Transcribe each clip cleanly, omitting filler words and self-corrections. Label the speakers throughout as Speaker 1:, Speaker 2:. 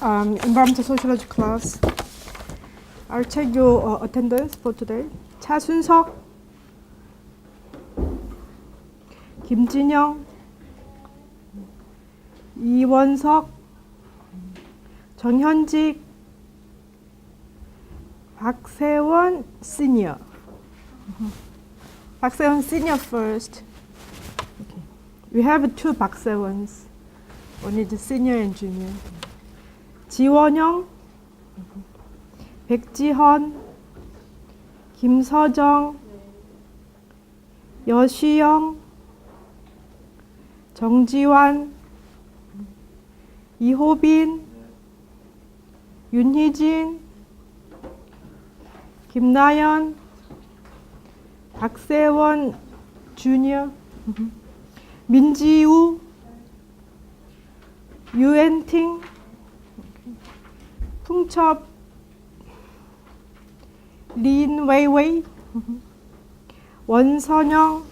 Speaker 1: Environmental Sociology class. I'll check your attendance for today. 차순석, 김진영, 이원석, 정현직, 박세원 senior. 박세원 senior first. Okay. We have two 박세원s. One is senior and junior. 지원영, 백지헌, 김서정, 여시영, 정지환, 이호빈, 윤희진, 김나연, 박세원 주니어, 민지우, 유엔팅, 풍첩, 린웨이웨이, 원선영,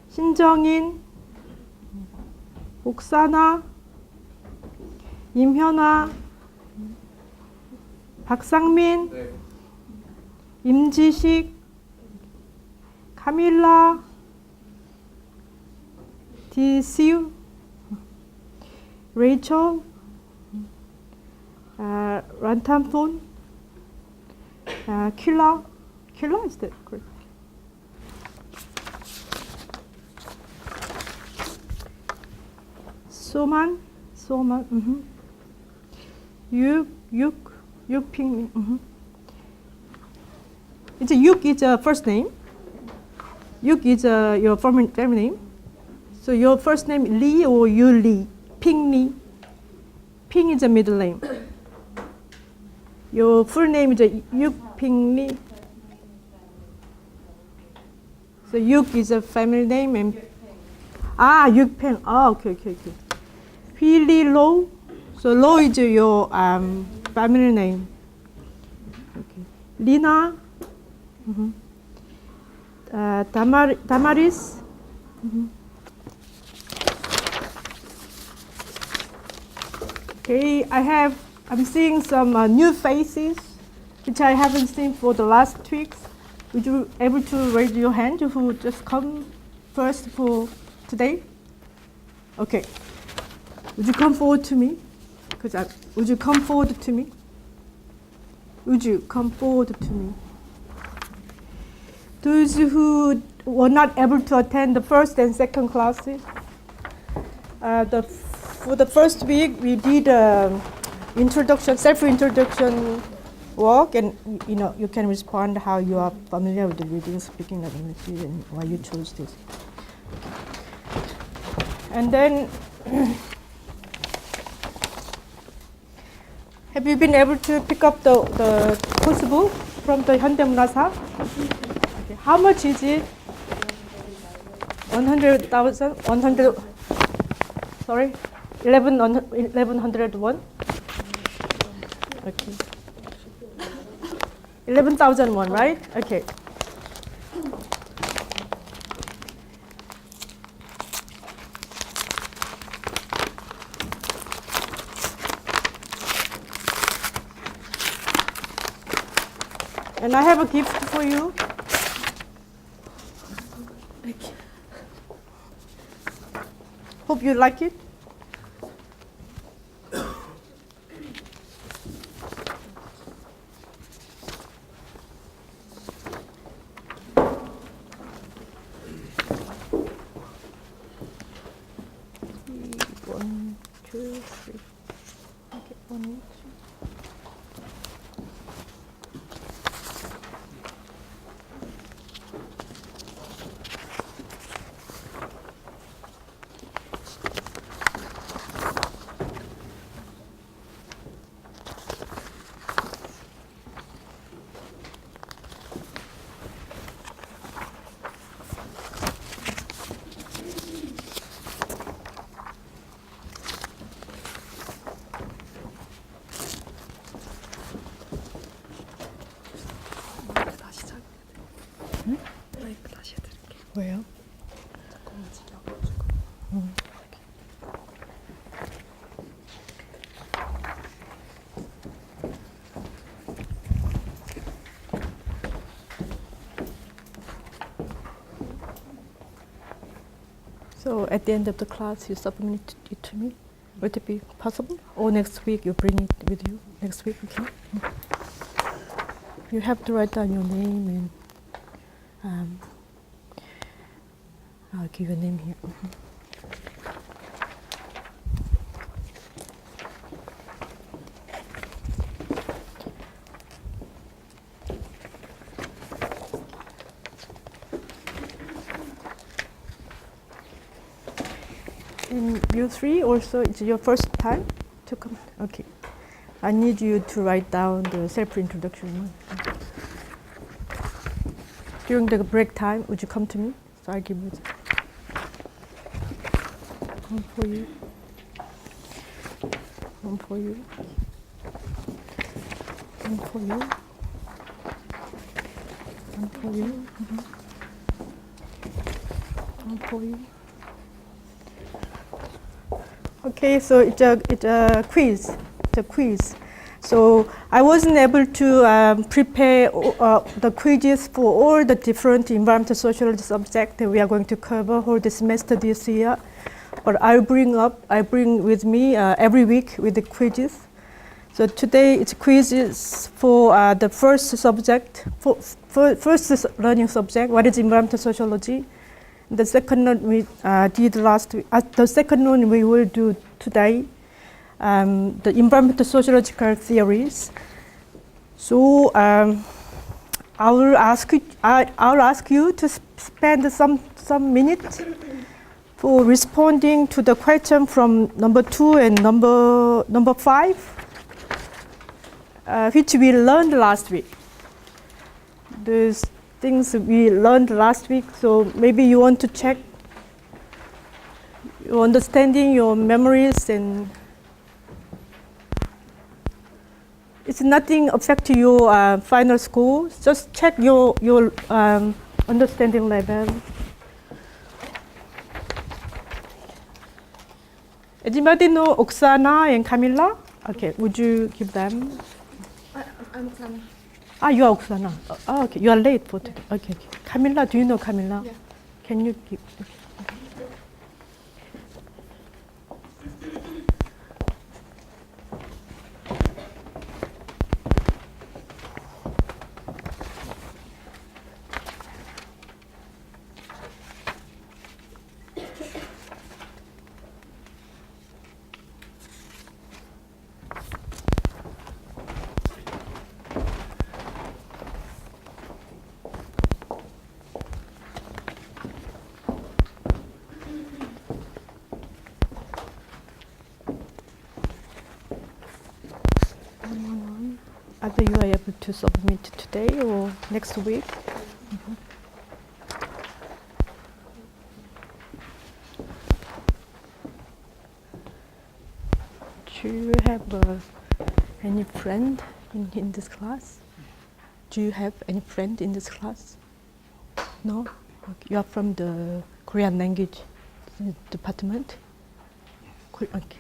Speaker 1: 신정인, 옥사나, 임현아, 박상민, 네. 임지식, 카밀라, 디시우, 레이첼, 란탐폰, 킬라, is that correct? 소만, 육핑. It's Yuk is a first name. Yuk is your family name. So your first name Lee or Yu Lee, Ping Lee. Ping is a middle name. Your full name is Yuk Ping Lee. So Yuk is a family name and Yuk Peng. Okay. Hui Li Lo. So Lo is your family name. Okay. Lina. Damaris. Okay, I'm seeing some new faces which I haven't seen for the last weeks. Would you able to raise your hand who just come first for today? Okay. Would you come forward to me? Would you come forward to me? Would you come forward to me? Those who were not able to attend the first and second classes, for the first week we did self-introduction work, and you can respond how you are familiar with the reading, speaking of English, and why you chose this. And then, have you been able to pick up the course book from the 현대문화사? Okay. How much is it? 100,000? 100? Sorry, 1101. Okay. 11,001, right? Okay. And I have a gift for you. Hope you like it. So at the end of the class, you submit it to me. Would it be possible? Or next week you bring it with you? Next week, okay? You have to write down your name and I'll give your name here. And you three also, it's your first time to come? Okay. I need you to write down the self-introduction. During the break time, would you come to me? So I give you. One for you. One for you. One for you. One for you. One for you. Okay, so it's a quiz. It's a quiz. So I wasn't able to prepare the quizzes for all the different environmental sociology subjects that we are going to cover whole the semester this year. But I bring with me every week with the quizzes. So today it's quizzes for the first subject, first learning subject. What is environmental sociology? The second one we did last week. The second one we will do today. The environmental sociological theories. So I'll ask you to spend some minutes for responding to the question from number 2 and number 5, which we learned last week. Those things we learned last week, so maybe you want to check your understanding, your memories, and it's nothing affect your final score. Just check your understanding level. Anybody know Oksana and Camilla? Okay, would you give them?
Speaker 2: I'm Oksana.
Speaker 1: You are Oksana. Oh, okay, you are late for today. Okay. Camilla, do you know Camilla?
Speaker 2: Yeah.
Speaker 1: Can you give? Okay. Either you are able to submit today or next week. Do you have any friend in this class? Do you have any friend in this class? No? Okay. You are from the Korean language department? Okay.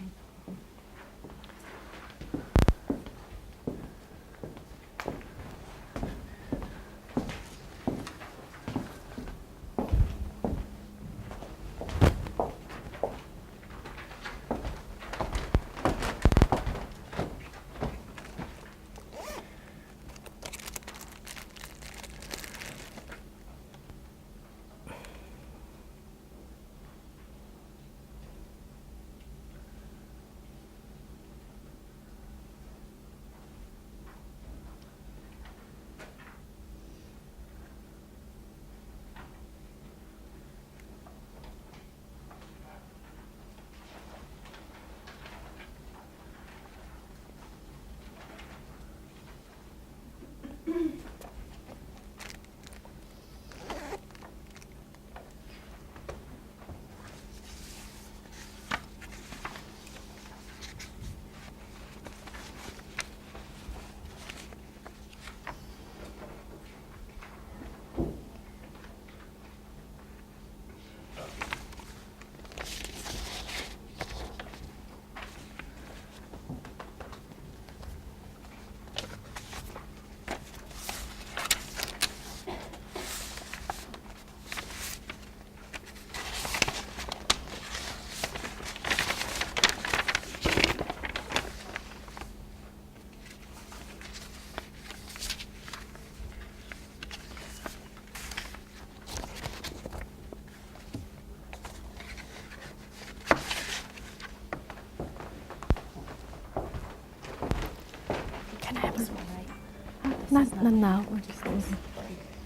Speaker 1: Not now.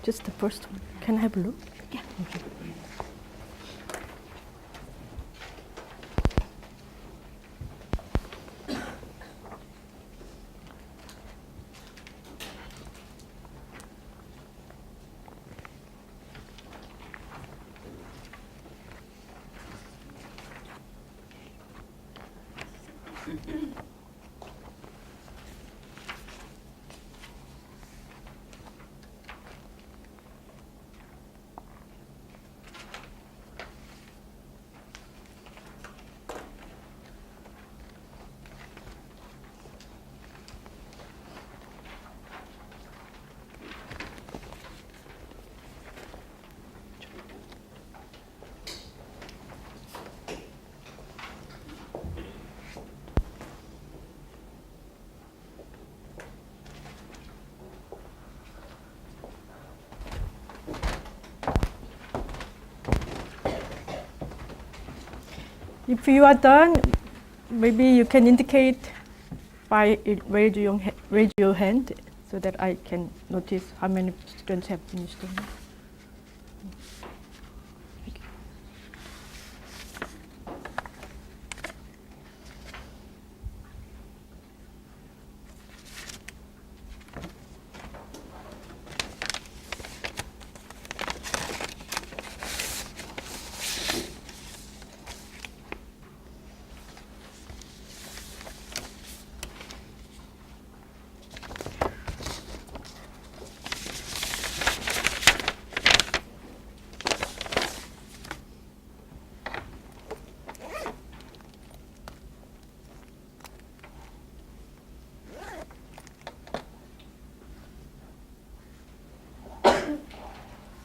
Speaker 1: Just the first one. Can I have a look?
Speaker 2: Yeah.
Speaker 1: Okay. If you are done, maybe you can indicate by raise your hand so that I can notice how many students have finished.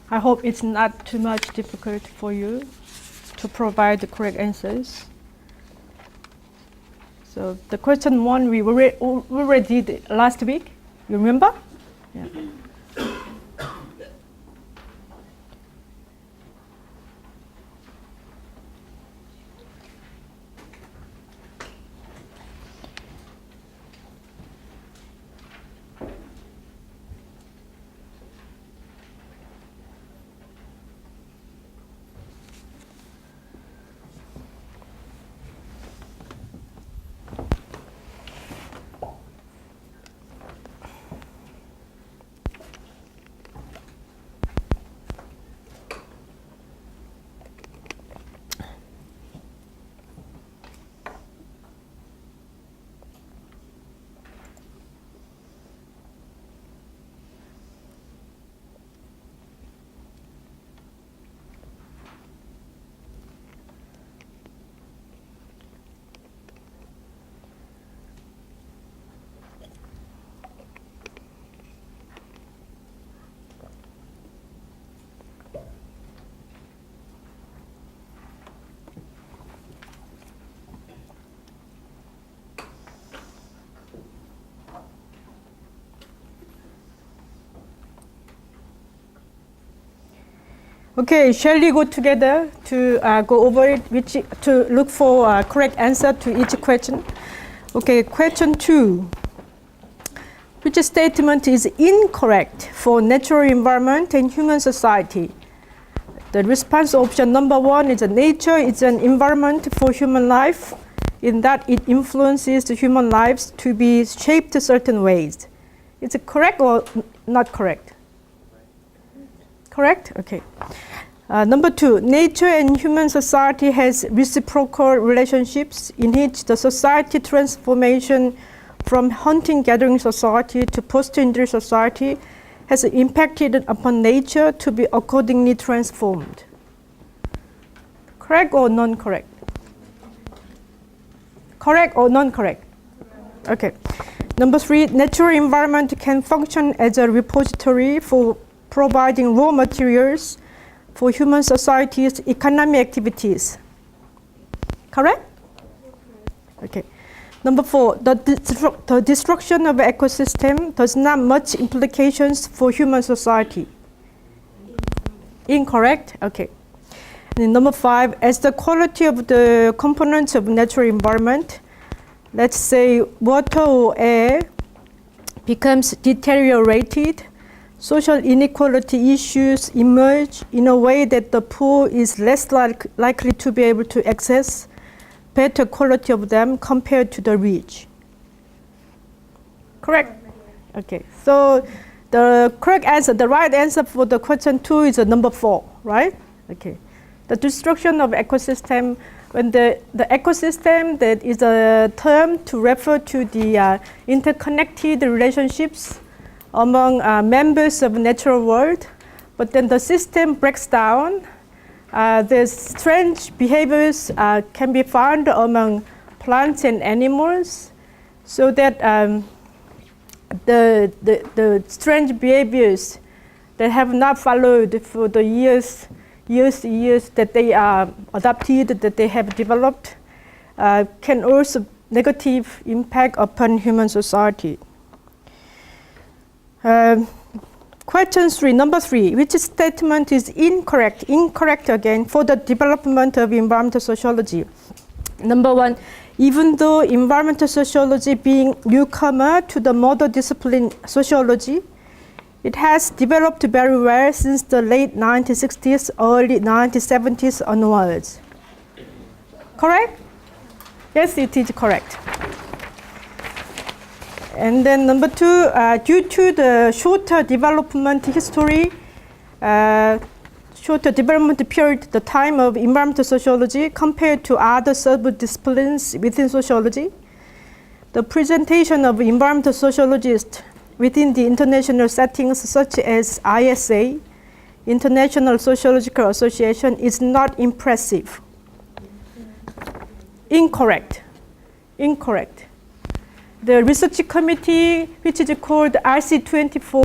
Speaker 1: I hope it's not too much difficult for you to provide the correct answers. So the question one we already did last week. You remember? Yeah. Okay, shall we go together to go over it, to look for a correct answer to each question? Okay, question 2. Which statement is incorrect for natural environment and human society? The response option number 1 is that nature is an environment for human life in that it influences the human lives to be shaped certain ways. Is it correct or not correct? Correct? Okay. Number 2, nature and human society has reciprocal relationships in which the society transformation from hunting-gathering society to post-industrial society has impacted upon nature to be accordingly transformed. Correct or non-correct? Correct or non-correct? Okay. Number 3, natural environment can function as a repository for providing raw materials for human society's economic activities. Correct? Okay. Number 4, the destruction of ecosystem does not much implications for human society. Incorrect? Okay. And number 5, as the quality of the components of natural environment, let's say water or air, becomes deteriorated, social inequality issues emerge in a way that the poor is less likely to be able to access better quality of them compared to the rich. Correct? Okay, so the correct answer, the right answer for the question 2 is number 4, right? Okay. The destruction of ecosystem, when the ecosystem, that is a term to refer to the interconnected relationships among members of the natural world, but then the system breaks down. There's strange behaviors can be found among plants and animals, so that the strange behaviors that have not followed for the years that they are adopted, that they have developed, can also negative impact upon human society. Question 3, number 3, which statement is incorrect? Incorrect again for the development of environmental sociology. Number 1, even though environmental sociology being newcomer to the model discipline sociology, it has developed very well since the late 1960s, early 1970s onwards. Correct? Yes, it is correct. And then number 2, due to the shorter development history, shorter development period, the time of environmental sociology compared to other sub-disciplines within sociology, the presentation of environmental sociologists within the international settings such as ISA, International Sociological Association, is not impressive. Incorrect. Incorrect. The research committee, which is called RC24,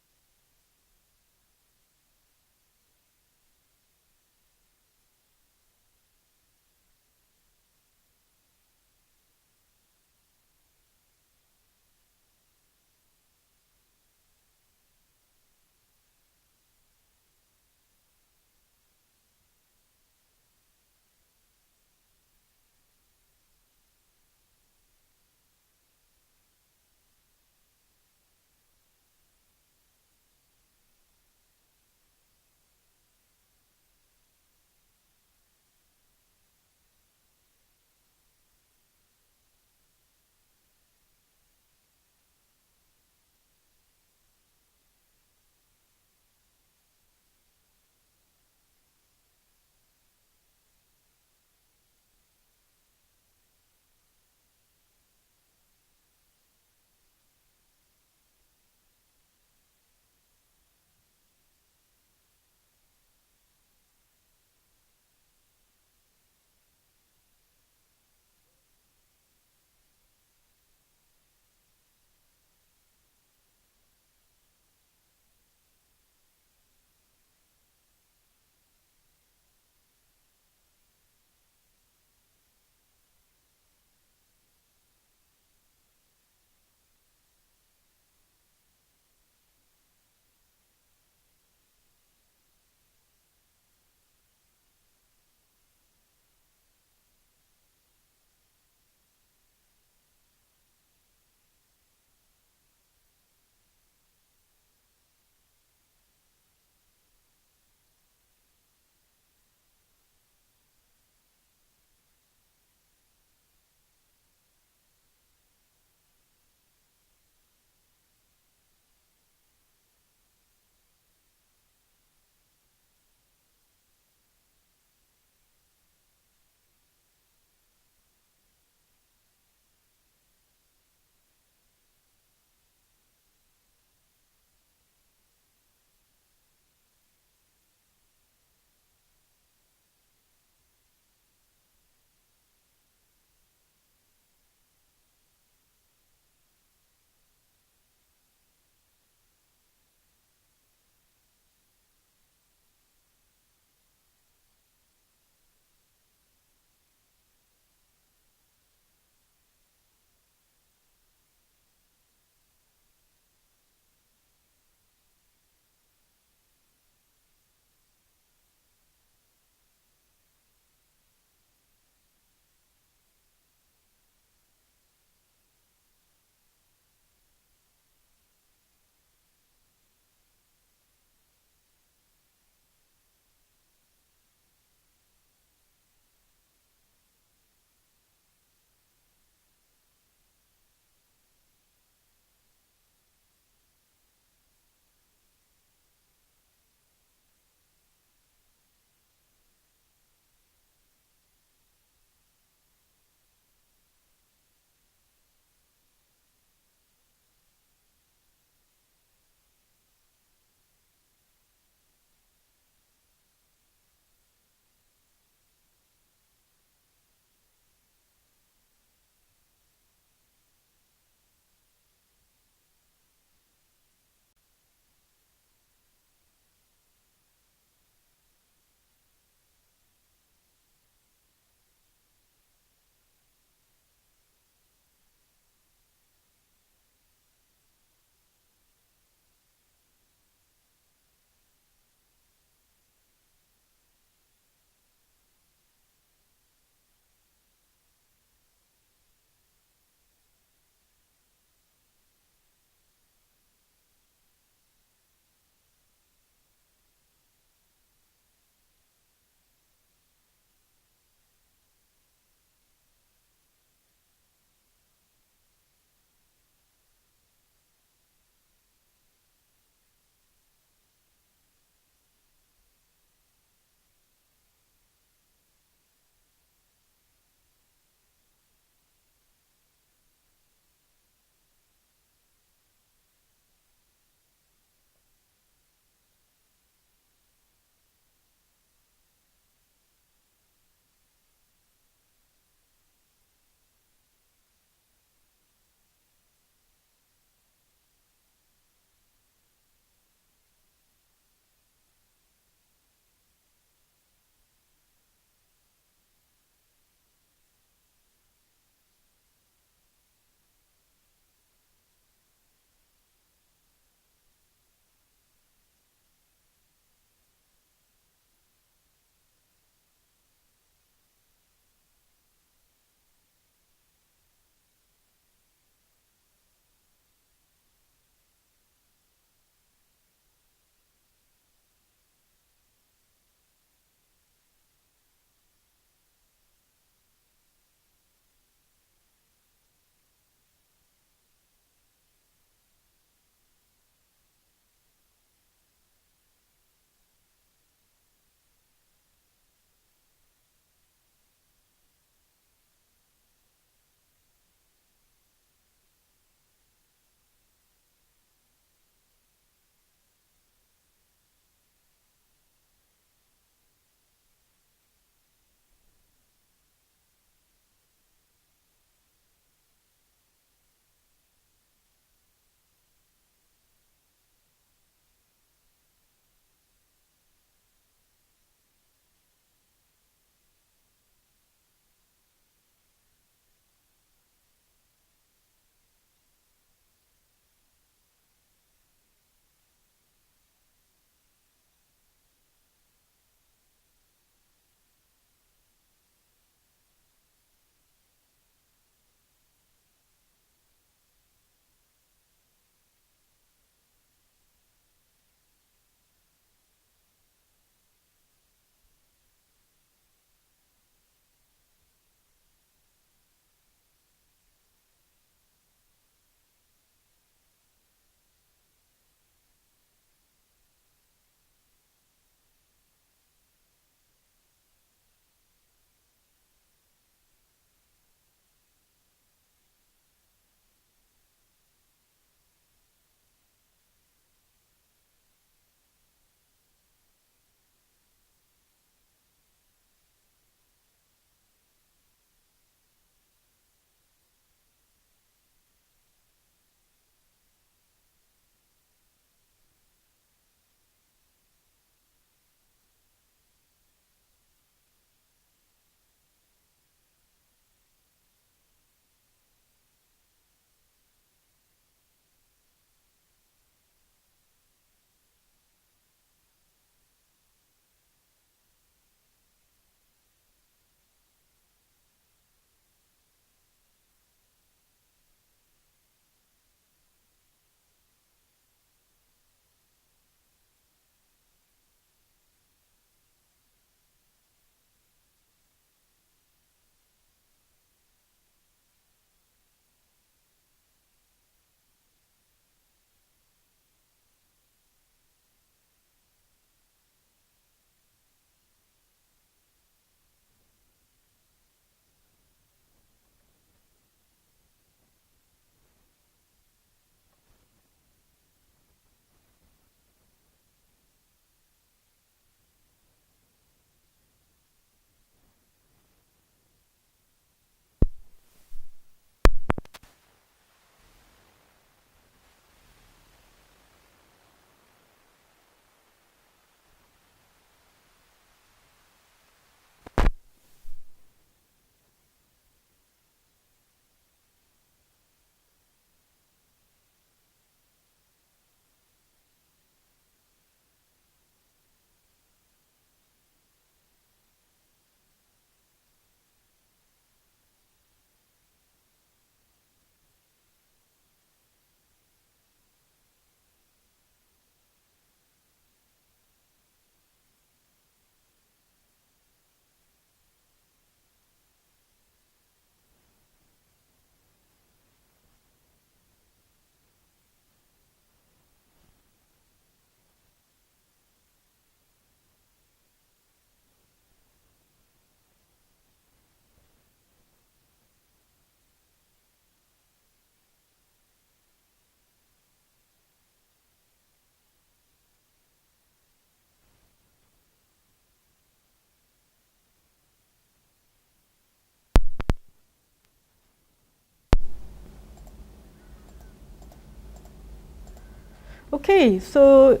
Speaker 1: Okay, so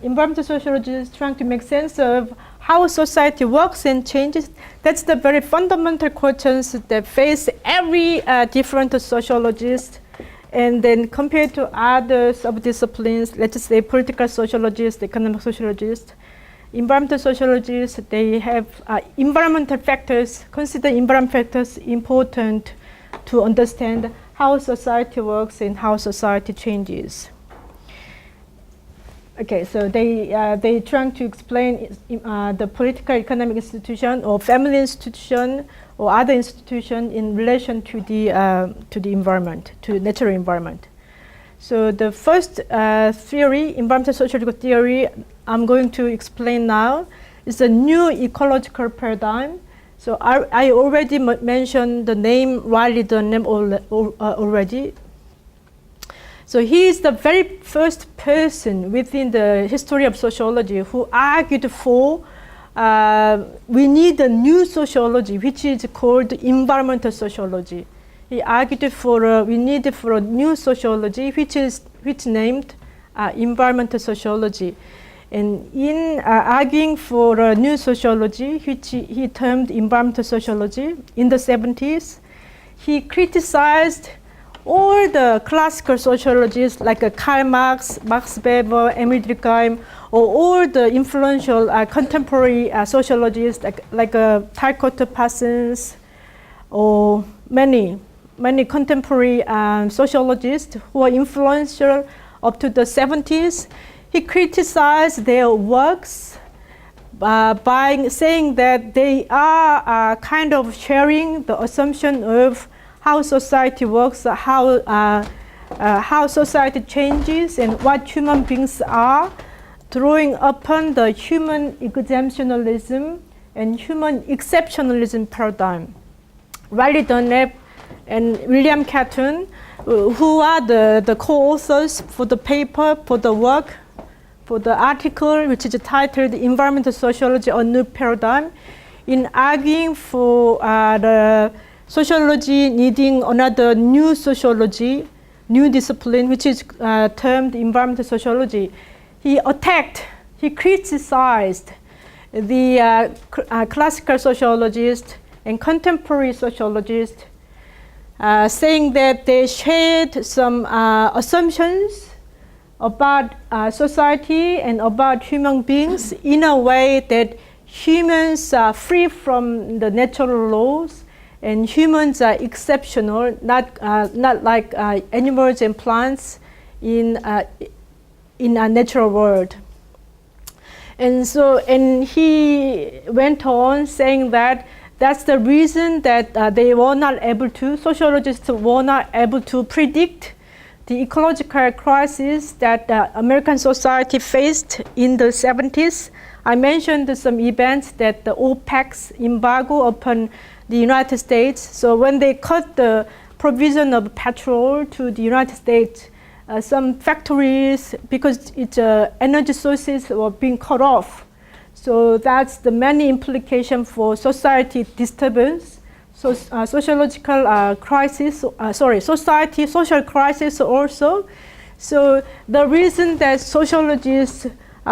Speaker 1: environmental sociology is trying to make sense of how society works and changes. That's the very fundamental questions that face every different sociologist. And then compared to other sub-disciplines, let's say political sociologists, economic sociologists, environmental sociologists, they have environmental factors, consider environmental factors important to understand how society works and how society changes. Okay, so they trying to explain the political economic institution or family institution or other institution in relation to the environment, to natural environment. So the first theory, environmental sociological theory, I'm going to explain now, is a new ecological paradigm. So I already mentioned the name, Riley Dunham already. So he is the very first person within the history of sociology who argued for we need a new sociology, which is called environmental sociology. He argued for we need for a new sociology, which named environmental sociology. And in arguing for a new sociology, which he termed environmental sociology in the 70s, he criticized all the classical sociologists like Karl Marx, Max Weber, Emil Durkheim, or all the influential contemporary sociologists like Talcott Parsons, or many contemporary sociologists who are influential up to the 70s. He criticized their works by saying that they are kind of sharing the assumption of how society works, how society changes, and what human beings are, drawing upon the human exemptionalism and human exceptionalism paradigm. Riley Dunlap and William Catton, who are the co-authors for the paper, for the work, for the article, which is titled Environmental Sociology, a New Paradigm, in arguing for the sociology needing another new sociology, new discipline, which is termed environmental sociology. He criticized the classical sociologists and contemporary sociologists, saying that they shared some assumptions about society and about human beings in a way that humans are free from the natural laws, and humans are exceptional, not like animals and plants in a natural world. And he went on saying that that's the reason that sociologists were not able to predict the ecological crisis that American society faced in the 70s. I mentioned some events that the OPEC's embargo upon the United States. So when they cut the provision of petrol to the United States, some factories, because its energy sources were being cut off. So that's the many implication for society disturbance, so sociological crisis, social crisis also. So the reason that sociologists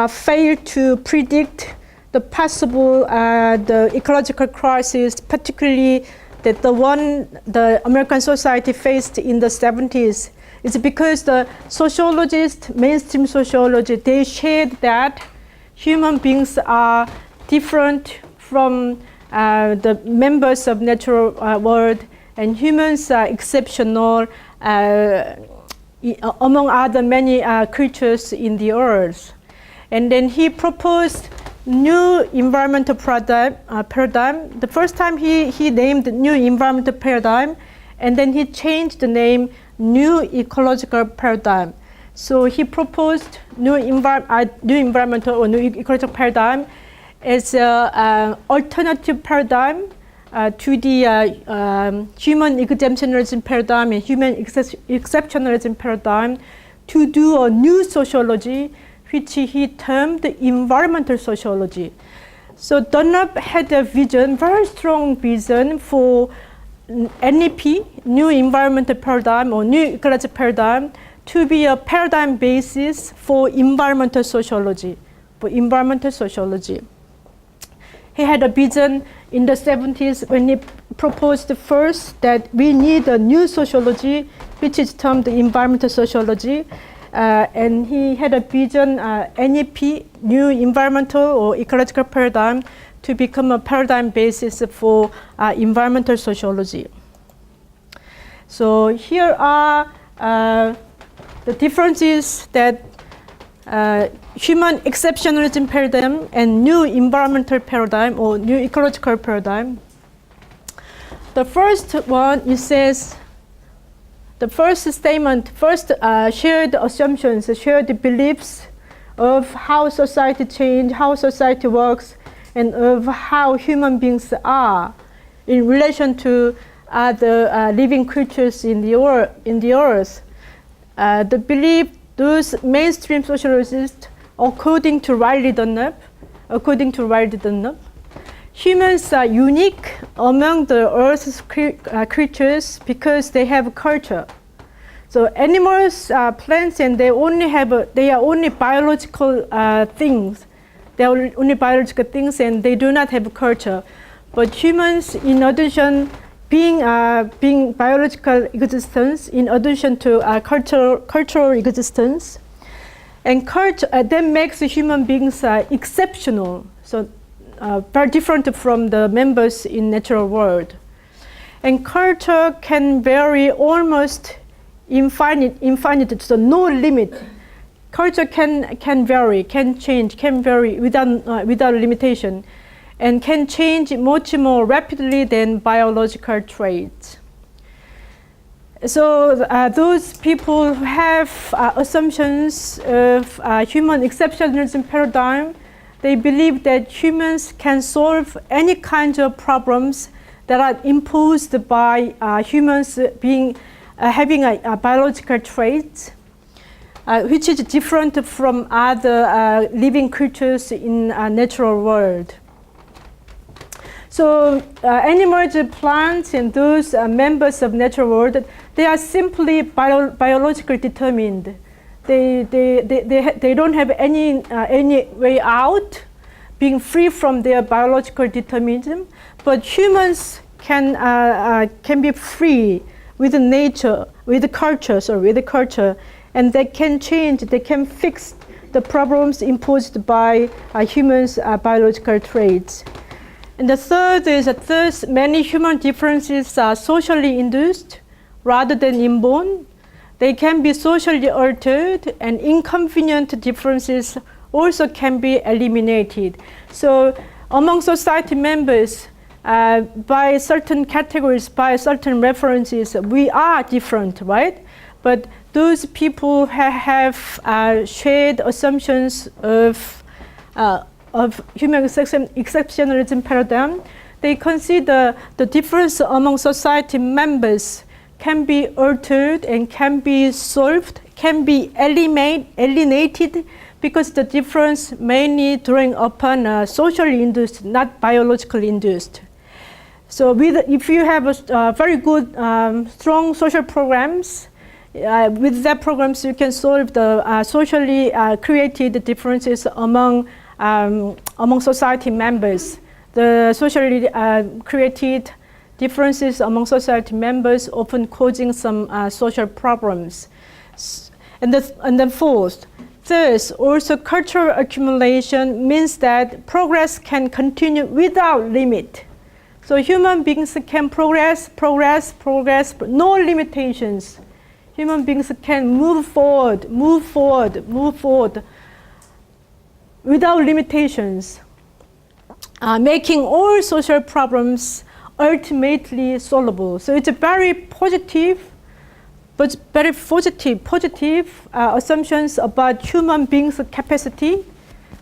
Speaker 1: fail to predict the possible the ecological crisis, particularly that the one the American society faced in the 70s, is because the sociologists, mainstream sociology, they shared that human beings are different from the members of natural world, and humans are exceptional among other many creatures in the earth. And then he proposed new environmental paradigm. The first time he named new environmental paradigm, and then he changed the name new ecological paradigm. So he proposed new environmental or new ecological paradigm as an alternative paradigm to the human exemptionalism paradigm and human exceptionalism paradigm, to do a new sociology, which he termed environmental sociology. So Dunlap had a vision, very strong vision for NEP, new environmental paradigm or new ecological paradigm, to be a paradigm basis for environmental sociology. He had a vision in the 70s when he proposed first that we need a new sociology, which is termed environmental sociology. And he had a vision, NEP, new environmental or ecological paradigm, to become a paradigm basis for environmental sociology. So here are the differences that human exceptionalism paradigm and new environmental paradigm or new ecological paradigm. The first one, it says, the first statement, shared assumptions, shared beliefs of how society changes, how society works, and of how human beings are in relation to other living creatures in the earth. The belief, those mainstream sociologists, according to Riley Dunlop, humans are unique among the Earth's creatures because they have culture. So animals, plants, and they are only biological things. They are only biological things, and they do not have culture. But humans, in addition, being biological existence, in addition to cultural existence, and culture that makes human beings exceptional. So very different from the members in natural world. And culture can vary almost infinite, so no limit. Culture can vary, can change, can vary without limitation, and can change much more rapidly than biological traits. So those people who have assumptions of human exceptionalism paradigm, they believe that humans can solve any kinds of problems that are imposed by humans having a biological trait, which is different from other living creatures in natural world. So animals, plants, and those members of natural world, they are simply biologically determined. They don't have any way out, being free from their biological determinism. But humans can be free with nature, with culture, and they can change. They can fix the problems imposed by humans' biological traits. And the third is that many human differences are socially induced rather than inborn. They can be socially altered, and inconvenient differences also can be eliminated. So among society members, by certain categories, by certain references, we are different, right? But those people have shared assumptions of human exceptionalism paradigm. They consider the difference among society members can be altered and can be solved, can be alienated, because the difference mainly drawing upon socially induced, not biologically induced. So if you have a very good, strong social programs, with that programs you can solve the socially created differences among society members. The socially created differences among society members often causing some social problems. And then fourth, thus, also cultural accumulation means that progress can continue without limit. So human beings can progress, but no limitations. Human beings can move forward without limitations, making all social problems ultimately solvable. So it's a very positive assumptions about human beings' capacity.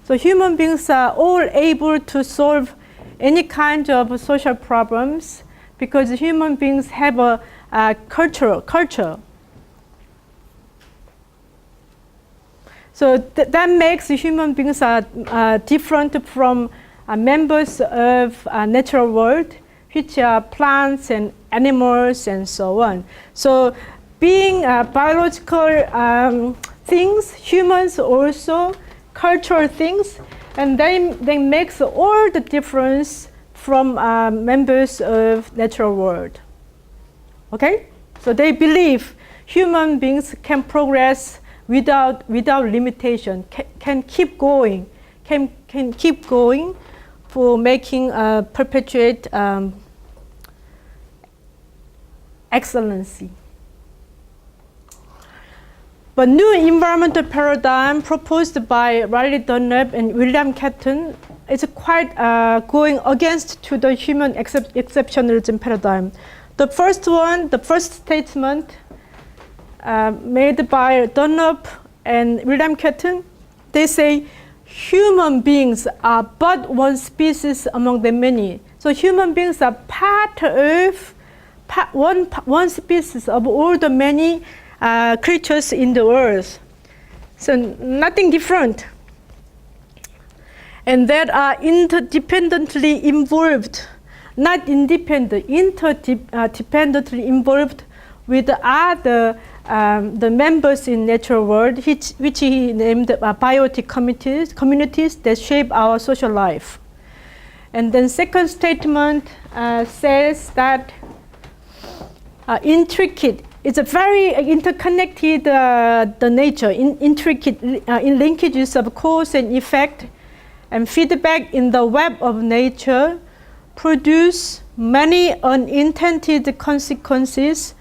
Speaker 1: So human beings are all able to solve any kind of social problems because human beings have a culture. So that makes human beings different from members of natural world, which are plants and animals and so on. So being biological things, humans also cultural things, and they makes all the difference from members of natural world. Okay, so they believe human beings can progress without limitation, can keep going, can keep going for making perpetuate excellency. But new environmental paradigm proposed by Riley Dunlop and William Catton is quite going against to the human exceptionalism paradigm. The first statement made by Dunlop and William Catton, they say human beings are but one species among the many. So human beings are part of one species of all the many creatures in the earth. So nothing different. And that are interdependently involved, not independent, interdependently involved with other the members in natural world, which he named biotic communities that shape our social life. And then second statement says that intricate, it's a very interconnected the nature, intricate in linkages of cause and effect and feedback in the web of nature produce many unintended consequences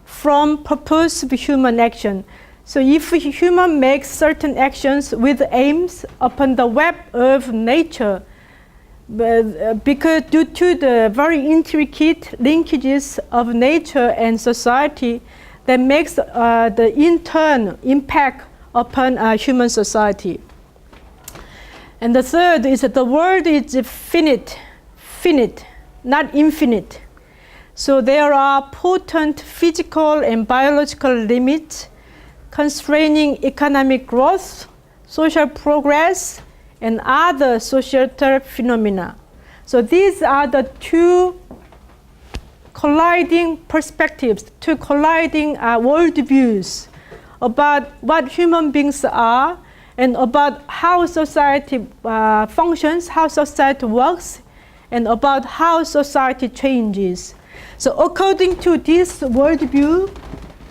Speaker 1: from purposive human action. So if a human makes certain actions with aims upon the web of nature, because due to the very intricate linkages of nature and society, that makes the internal impact upon human society. And the third is that the world is finite, not infinite. So there are potent physical and biological limits constraining economic growth, social progress, and other societal phenomena. So these are the two colliding perspectives, two colliding worldviews about what human beings are and about how society functions, how society works, and about how society changes. So according to this worldview,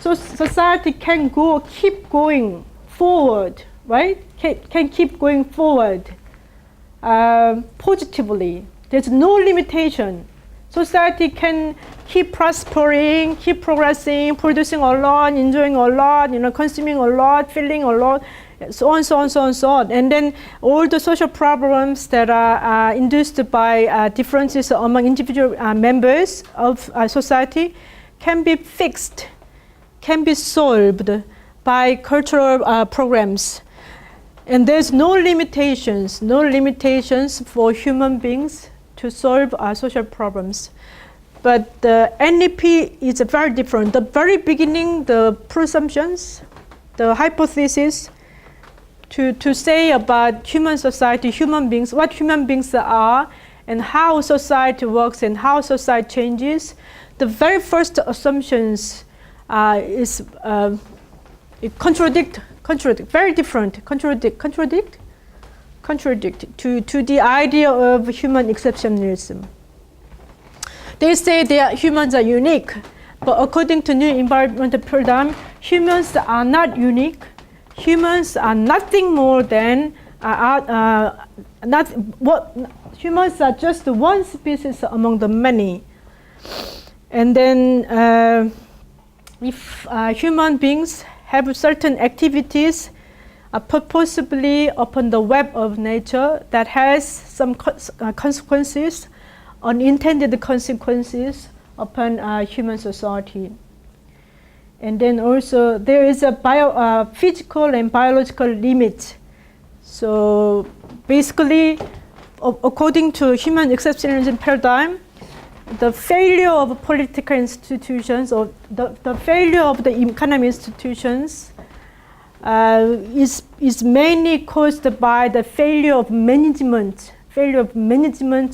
Speaker 1: so society can keep going forward, right? Can keep going forward positively. There's no limitation. Society can keep prospering, keep progressing, producing a lot, enjoying a lot, consuming a lot, feeling a lot, so on, so on, so on, so on. And then all the social problems that are induced by differences among individual members of society can be fixed, can be solved by cultural programs. And there's no limitations for human beings to solve social problems. But the NEP is very different. The very beginning, the presumptions, the hypothesis to say about human society, human beings, what human beings are, and how society works and how society changes, the very first assumptions contradict, very different, contradict to the idea of human exceptionalism. They say that humans are unique, but according to new environmental paradigm, humans are not unique. Humans are nothing more than humans are just one species among the many. And then if human beings have certain activities purposefully upon the web of nature that has some consequences, unintended consequences upon human society. And then also there is a physical and biological limit. So basically, according to human exceptionalism paradigm, the failure of political institutions or the failure of the economic institutions is mainly caused by the failure of management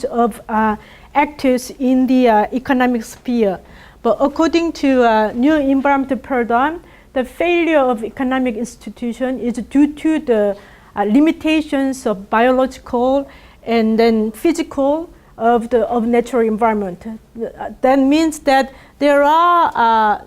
Speaker 1: of actors in the economic sphere. But according to a new environmental paradigm, the failure of economic institution is due to the limitations of biological and then physical of natural environment. That means that there are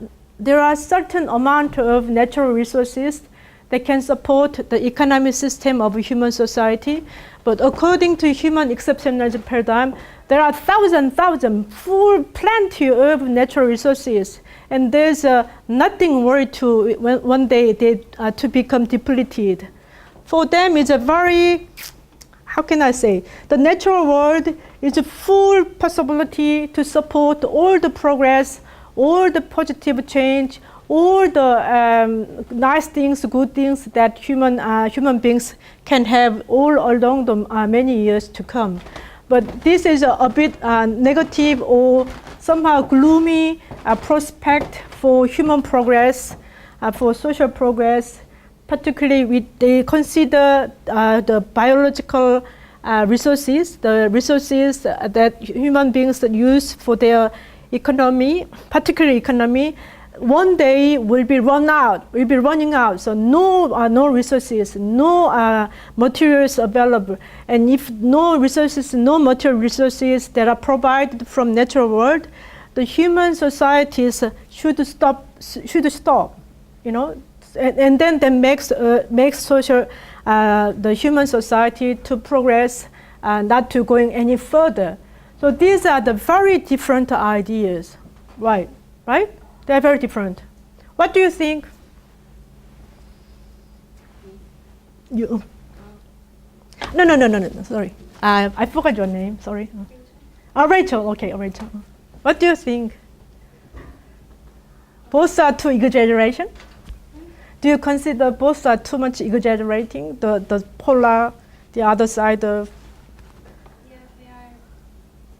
Speaker 1: certain amount of natural resources that can support the economic system of a human society. But according to human exceptionalism paradigm, there are thousand full plenty of natural resources, and there's nothing worried to one day they to become depleted. For them, it's a very, how can I say, the natural world is a full possibility to support all the progress, all the positive change, all the nice things, good things that human beings can have all along the many years to come. But this is a bit negative or somehow gloomy prospect for human progress, for social progress. Particularly, they consider the biological resources, the resources that human beings use for their economy, particularly economy, one day will be running out. So no resources, no materials available. And if no resources, no material resources that are provided from natural world, the human societies should stop. You know, and then that makes social the human society to progress, not to going any further. So these are the very different ideas, right? They're very different. What do you think? You? No. Sorry, I forgot your name. Sorry. Rachel. Okay, Rachel. What do you think? Both are too exaggeration. Do you consider both are too much exaggerating? The polar, the other side of.
Speaker 2: Yes, they are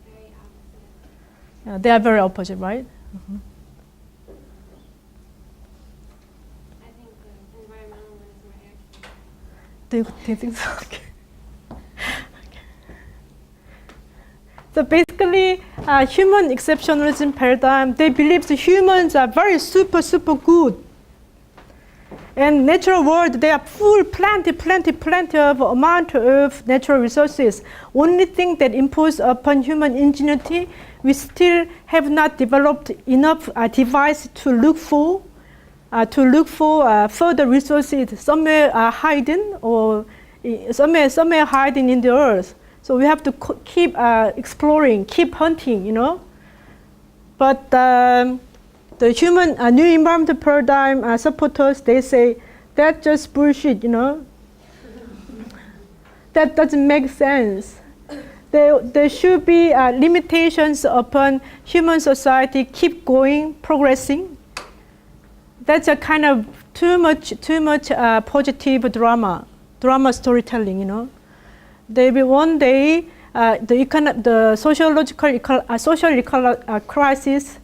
Speaker 2: very opposite.
Speaker 1: Yeah, they are very opposite, right? Mm-hmm. Do you think so? Okay. So basically, human exceptionalism paradigm, they believe the humans are very super good. And natural world, they are full, plenty of amount of natural resources. Only thing that imposes upon human ingenuity, we still have not developed enough device to look for further resources somewhere hidden or somewhere hiding in the earth. So we have to keep exploring, keep hunting, you know. But the human new environmental paradigm supporters, they say that's just bullshit, you know. That doesn't make sense. There should be limitations upon human society keep going, progressing. That's a kind of too much positive drama storytelling, you know. There will one day the social crisis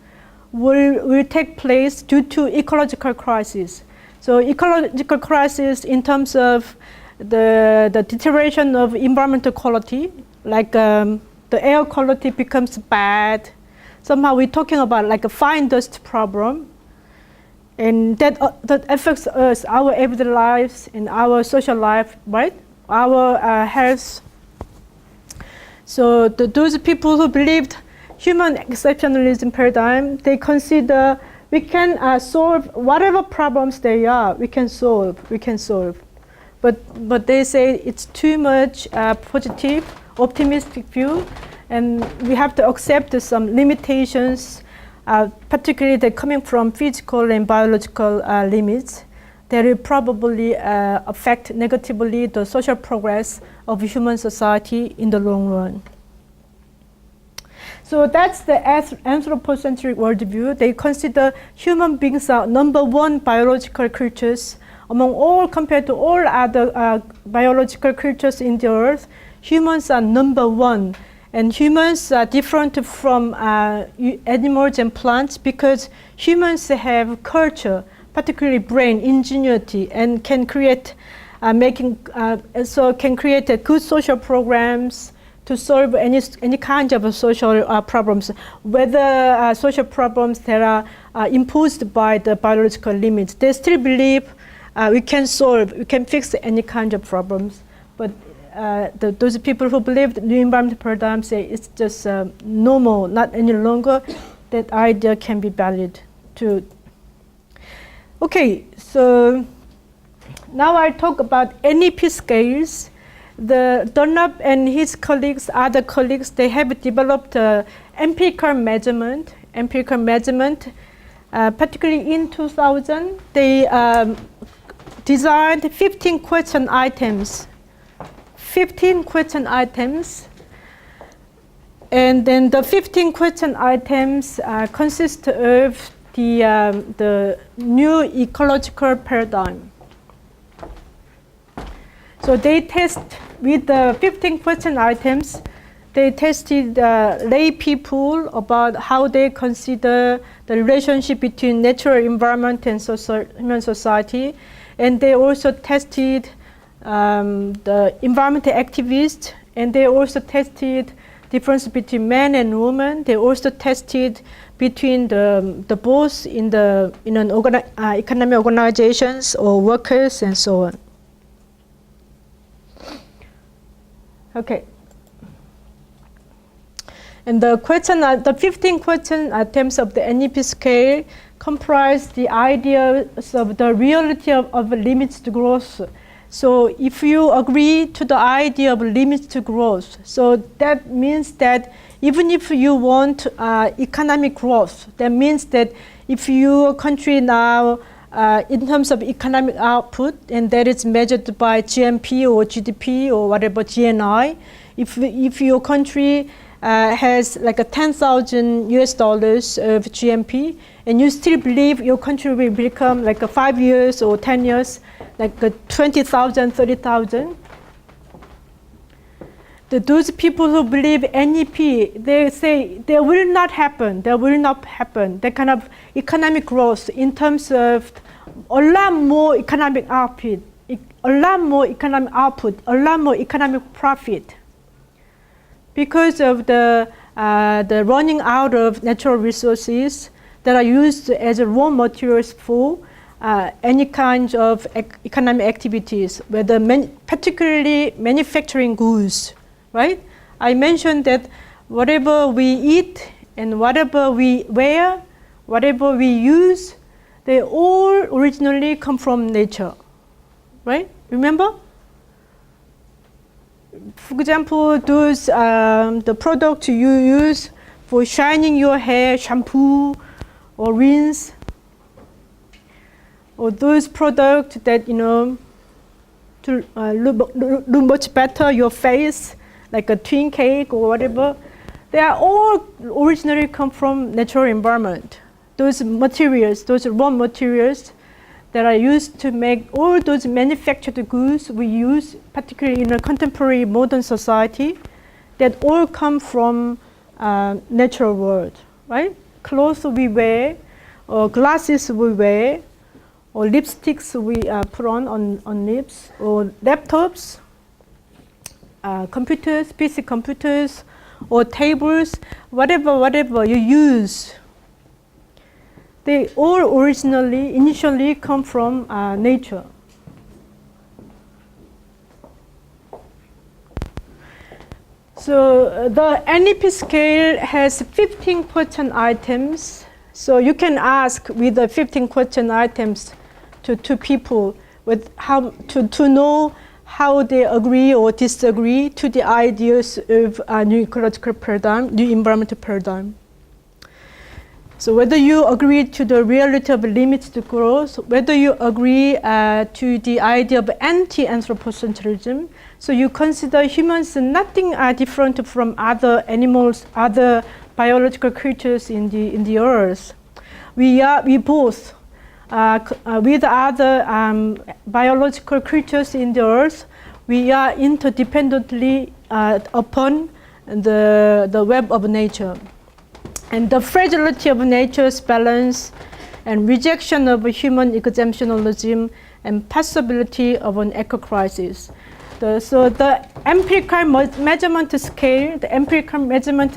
Speaker 1: will take place due to ecological crisis. So ecological crisis in terms of the deterioration of environmental quality, like the air quality becomes bad. Somehow we're talking about like a fine dust problem. And that affects us, our everyday lives, and our social life, right? Our health. So those people who believed human exceptionalism paradigm, they consider we can solve whatever problems they are. We can solve. But they say it's too much positive, optimistic view, and we have to accept some limitations. Particularly they're coming from physical and biological limits that will probably affect negatively the social progress of human society in the long run. So that's the anthropocentric worldview. They consider human beings are number one biological creatures among all, compared to all other biological creatures in the earth. Humans are number one. And humans are different from animals and plants because humans have culture, particularly brain, ingenuity, and can create good social programs to solve any kind of social problems, whether social problems that are imposed by the biological limits. They still believe we can fix any kind of problems. But those people who believe the new environmental paradigm say it's just normal, not any longer. That idea can be valid too. Okay, so now I talk about NEP scales. The Dunlop and his colleagues, other colleagues, they have developed empirical measurement, particularly in 2000. They designed 15 question items. And then the 15 question items consist of the new ecological paradigm. So they test with the 15 question items. They tested lay people about how they consider the relationship between natural environment and human society, and they also tested the environmental activists, and they also tested difference between men and women. They also tested between the both in economic organizations or workers and so on. Okay. And the 15 question items of the NEP scale comprise the ideas of the reality of limits to growth. So if you agree to the idea of limits to growth, so that means that even if you want economic growth, that means that if your country now, in terms of economic output, and that is measured by GNP or GDP or whatever GNI, if your country has like a $10,000 of GNP, and you still believe your country will become like 5 years or 10 years, like 20,000, 30,000. Those people who believe NEP, they say there will not happen. That kind of economic growth in terms of a lot more economic output, a lot more economic profit, because of the running out of natural resources that are used as raw materials for any kind of economic activities, whether particularly manufacturing goods, right? I mentioned that whatever we eat and whatever we wear, whatever we use, they all originally come from nature, right? Remember? For example, those the products you use for shining your hair, shampoo or rinse, or those products that to look much better your face, like a twin cake or whatever, they are all originally come from natural environment. Those materials, those raw materials that are used to make all those manufactured goods we use, particularly in a contemporary modern society, that all come from natural world, right? Clothes we wear, or glasses we wear, or lipsticks we put on lips, or laptops, computers, PC computers, or tables, whatever you use. They all initially come from nature. So the NEP scale has 15 question items. So you can ask with the 15 question items to two people with how to know how they agree or disagree to the ideas of a new ecological paradigm, new environmental paradigm. So whether you agree to the reality of limits to growth, whether you agree to the idea of anti-anthropocentrism, so you consider humans nothing different from other animals, other biological creatures in the earth. We both, with other biological creatures in the earth, we are interdependently upon the web of nature. And the fragility of nature's balance and rejection of human exemptionalism and possibility of an eco-crisis. So the empirical measurement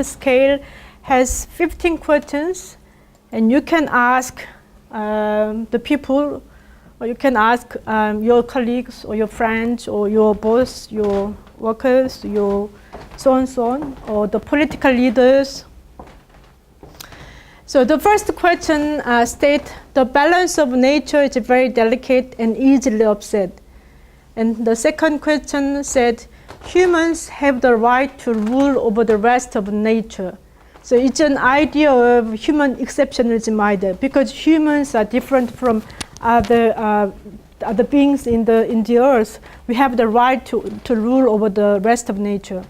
Speaker 1: scale has 15 questions, and you can ask the people, or you can ask your colleagues or your friends or your boss, your workers, your so on, or the political leaders. So the first question states the balance of nature is very delicate and easily upset. And the second question said humans have the right to rule over the rest of nature. So it's an idea of human exceptionalism either, because humans are different from other beings in the earth. We have the right to rule over the rest of nature.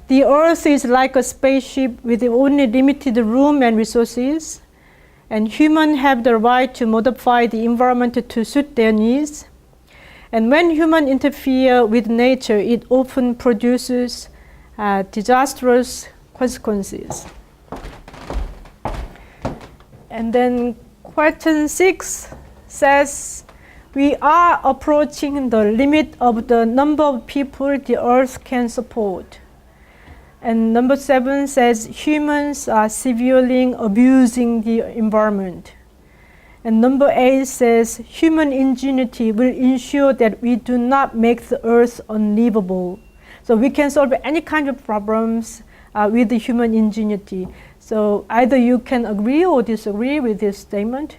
Speaker 1: The earth is like a spaceship with only limited room and resources, and humans have the right to modify the environment to suit their needs. And when humans interfere with nature, it often produces disastrous consequences. And then question 6 says, we are approaching the limit of the number of people the earth can support. And number 7 says, humans are severely abusing the environment. And number 8 says, human ingenuity will ensure that we do not make the earth unlivable. So we can solve any kind of problems with the human ingenuity. So either you can agree or disagree with this statement.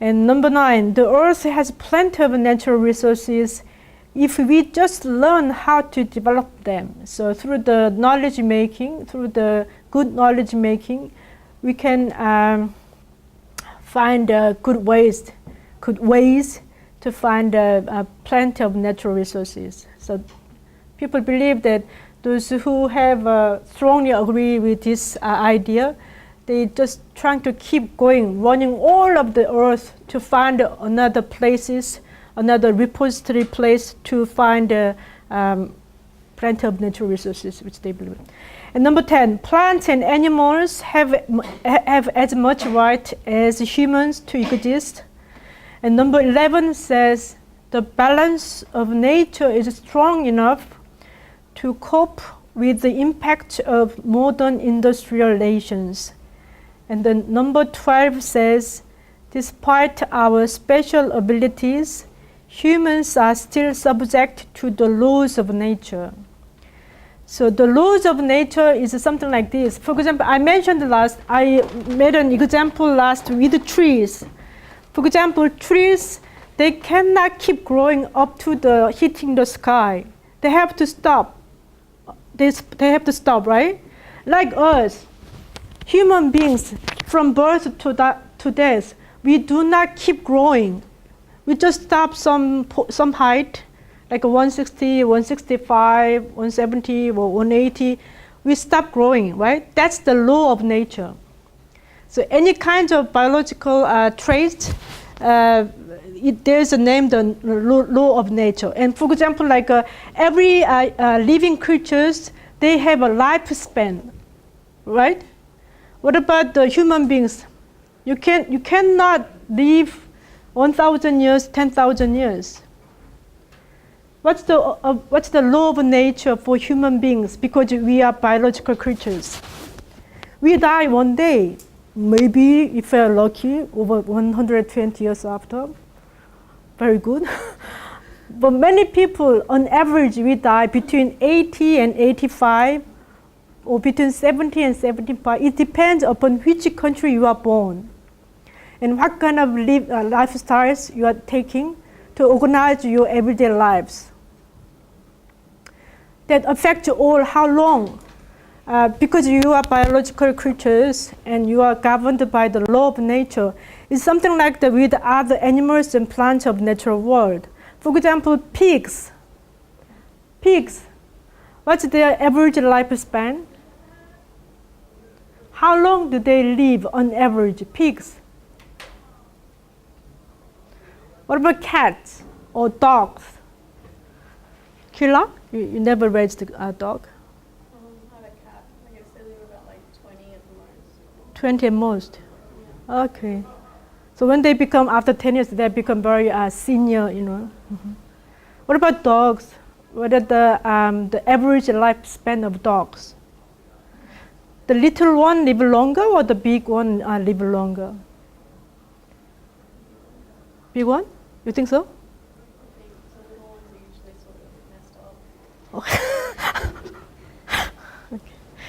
Speaker 1: And number 9, the earth has plenty of natural resources if we just learn how to develop them. So through the knowledge making, through the good knowledge making, we can find good ways to find plenty of natural resources. So people believe that those who have strongly agree with this idea, they just trying to keep going, running all of the earth to find another places, another repository place to find plenty of natural resources, which they believe. And number 10, plants and animals have as much right as humans to exist. And number 11 says the balance of nature is strong enough to cope with the impact of modern industrial relations. And then number 12 says, despite our special abilities, humans are still subject to the laws of nature. So the laws of nature is something like this. For example, I made an example last with the trees. For example, trees, they cannot keep growing up to hitting the sky. They have to stop. They have to stop, right? Like us, human beings, from birth to death, we do not keep growing. We just stop some height, like 160, 165, 170, or 180. We stop growing, right? That's the law of nature. So any kind of biological traits, there's a name, the law of nature. And for example, like every living creatures, they have a lifespan, right? What about the human beings? You cannot live 1,000 years, 10,000 years. What's the law of nature for human beings? Because we are biological creatures. We die one day. Maybe if we're lucky, over 120 years after. Very good. But many people, on average, we die between 80 and 85, or between 70 and 75. It depends upon which country you are born and what kind of lifestyles you are taking to organize your everyday lives. That affects you all how long. Because you are biological creatures and you are governed by the law of nature. It's something like that with other animals and plants of natural world. For example, pigs. Pigs, what's their average lifespan? How long do they live on average, pigs? What about cats or dogs? Killa, you never raised a dog?
Speaker 2: Not a cat. Like I said, we were about like 20 at the most.
Speaker 1: 20 at most? Yeah. Okay. So when they become, after 10 years, they become very senior, you know. Mm-hmm. What about dogs? whether the average lifespan of dogs. The little one live longer or the big one live longer? Big one? You think so?
Speaker 2: I think the little ones are usually sort of messed up.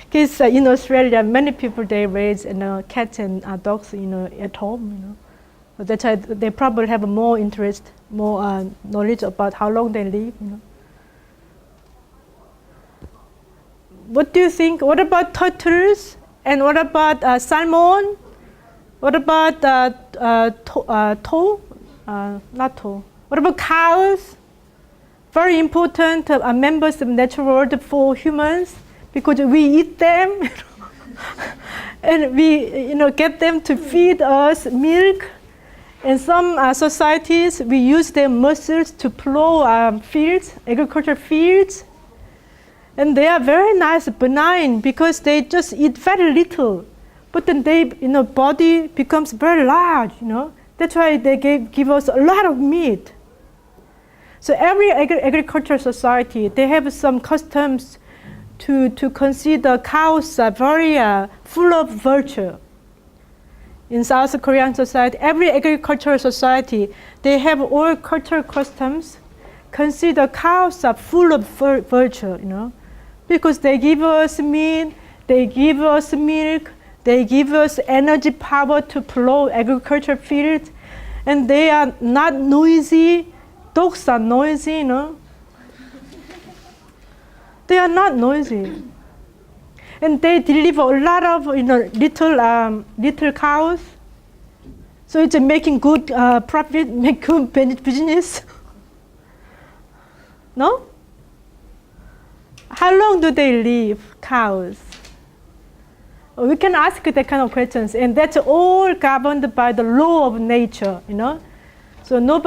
Speaker 1: Because in Australia, many people they raise cats and dogs at home. So that's why they probably have more interest, more knowledge about how long they live. What do you think? What about turtles? And what about salmon? What about not toad? What about cows? Very important members of natural world for humans because we eat them, and we get them to feed us milk. In some societies, we use their muscles to plow fields, agricultural fields. And they are very nice, benign, because they just eat very little. But then they, body becomes very large, That's why they give us a lot of meat. So every agricultural society, they have some customs to consider cows are very full of virtue. In South Korean society, every agricultural society, they have all cultural customs, consider cows are full of virtue, because they give us meat, they give us milk, they give us energy power to plow agricultural fields, and they are not noisy. Dogs are noisy, They are not noisy. And they deliver a lot of little cows. So it's making good profit, make good business. No? How long do they live, cows? We can ask that kind of questions, and that's all governed by the law of nature, So no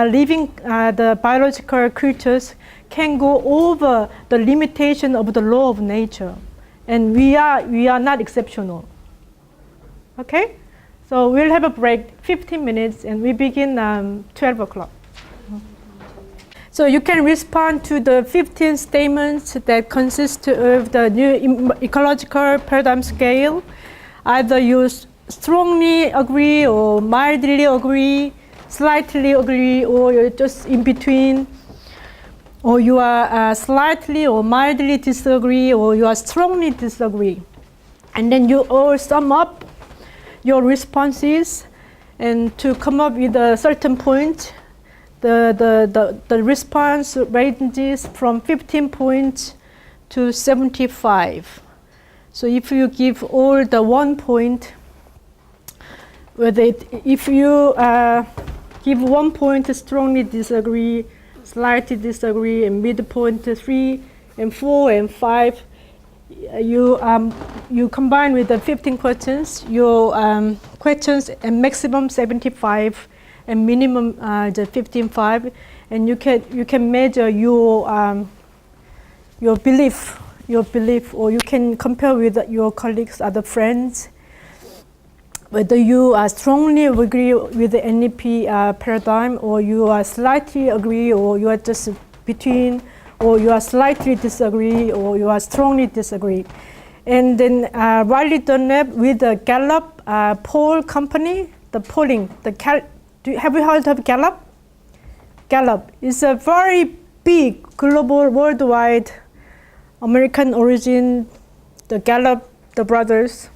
Speaker 1: living the biological creatures can go over the limitation of the law of nature, and we are not exceptional. Okay, so we'll have a break, 15 minutes, and we begin 12 o'clock. So you can respond to the 15 statements that consist of the new ecological paradigm scale. Either you strongly agree or mildly agree, slightly agree, or you're just in between, or you are slightly or mildly disagree, or you are strongly disagree. And then you all sum up your responses and to come up with a certain point. The response ranges from 15 points to 75. So if you give all the 1 point, if you give 1 point strongly disagree, slightly disagree, and midpoint 3 and 4 and 5, you combine with the 15 questions, your questions at maximum 75 and minimum the 15.5, and you can measure your belief, or you can compare with your colleagues, other friends, whether you strongly agree with the NEP paradigm, or you are slightly agree, or you are just between, or you are slightly disagree, or you are strongly disagree. And then Riley Dunlap with the Gallup poll company, the polling, have you heard of Gallup? Gallup is a very big global, worldwide, American origin. The Gallup, the brothers,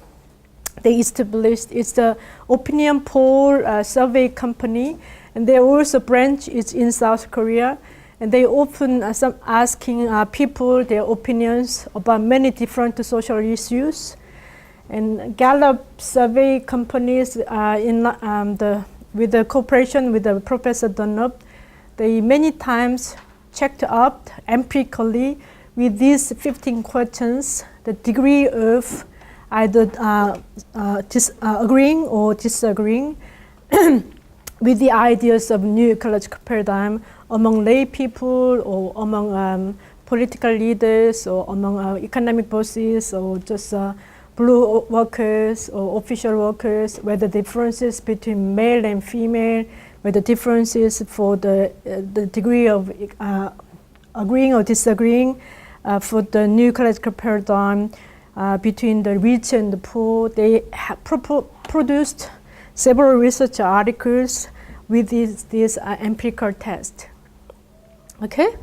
Speaker 1: they established, it's the opinion poll survey company, and their also branch is in South Korea, and they often asking people their opinions about many different social issues. And Gallup survey companies with the cooperation with the Professor Dunlap, they many times checked up empirically with these 15 questions the degree of either agreeing or disagreeing with the ideas of new ecological paradigm among lay people, or among political leaders, or among economic bosses, or just blue workers or official workers, whether differences between male and female, where the difference is for the degree of agreeing or disagreeing for the new ecological paradigm between the rich and the poor. They produced several research articles with these empirical tests. Okay?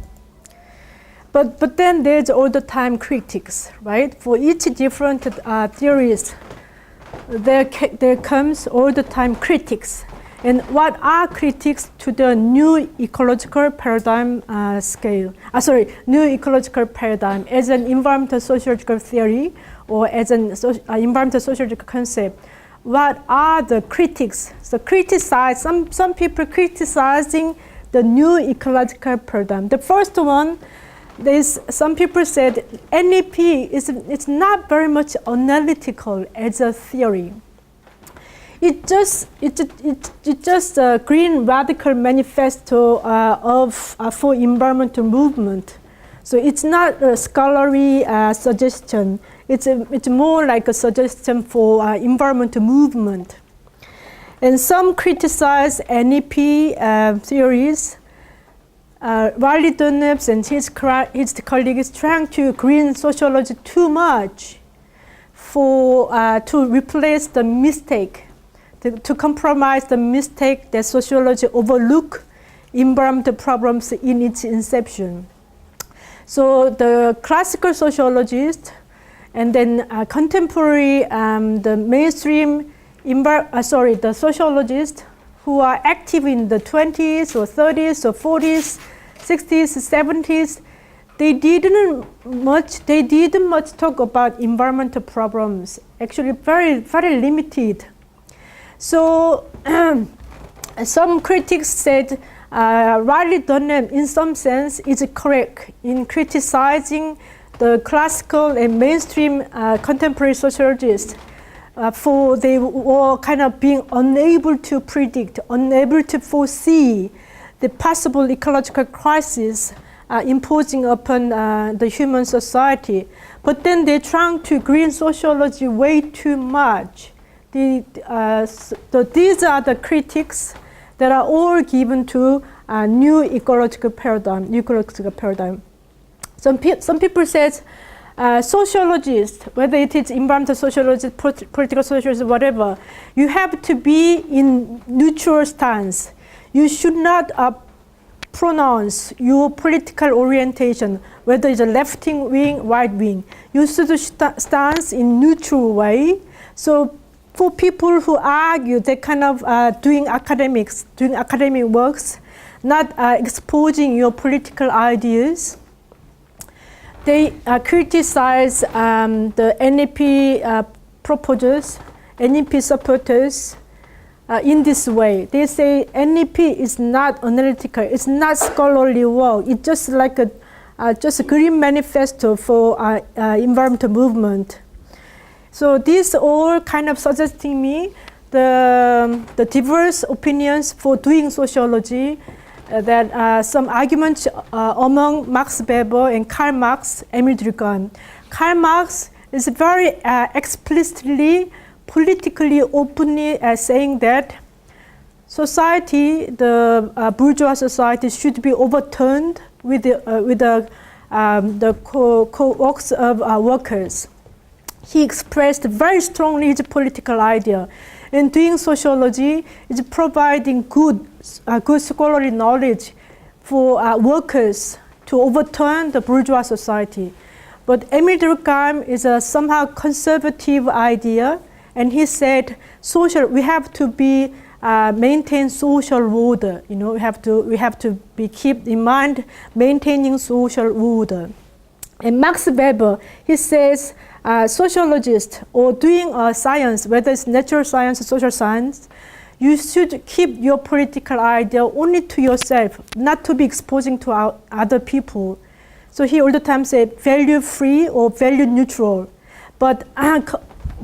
Speaker 1: But then there's all the time critics, right? For each different theories, there comes all the time critics. And what are critics to the new ecological paradigm new ecological paradigm as an environmental sociological theory or as an environmental sociological concept? What are the critics? So some people criticizing the new ecological paradigm. The first one, some people said NEP it's not very much analytical as a theory. It's just a green radical manifesto for environmental movement. So it's not a scholarly suggestion. It's more like a suggestion for environmental movement. And some criticize NEP theories. Riley Dunlap and his colleagues trying to green sociology too much to replace the mistake, to compromise the mistake that sociology overlook environmental problems in its inception. So the classical sociologists and then contemporary, the mainstream, the sociologists who are active in the 20s or 30s or 40s, 60s, 70s, they didn't much talk about environmental problems. Actually, very, very limited. So some critics said Riley Dunlap, in some sense, is correct in criticizing the classical and mainstream contemporary sociologists for they were kind of being unable to predict, unable to foresee the possible ecological crisis imposing upon the human society. But then they're trying to green sociology way too much. These are the critics that are all given to a new ecological paradigm. Some people says sociologists, whether it is environmental sociologists, political sociologists, whatever, you have to be in neutral stance. You should not pronounce your political orientation, whether it's a left wing, right wing. You should stance in neutral way. So for people who argue, they kind of doing academic works, not exposing your political ideas. They criticize the NEP proposers, NEP supporters in this way. They say NEP is not analytical, it's not scholarly work. It's just like just a green manifesto for environmental movement. So these all kind of suggesting me the diverse opinions for doing sociology. That some arguments among Max Weber and Karl Marx, Emil Durkheim. Karl Marx is very explicitly, politically, openly saying that society, the bourgeois society, should be overturned with the co-works of workers. He expressed very strongly his political idea. And doing sociology is providing good scholarly knowledge for workers to overturn the bourgeois society. But Emil Durkheim is a somehow conservative idea, and he said, we have to be maintain social order. You know, we have to keep in mind maintaining social order. And Max Weber, he says, sociologists or doing science, whether it's natural science or social science, you should keep your political idea only to yourself, not to be exposing to other people. So he all the time said value free or value neutral. But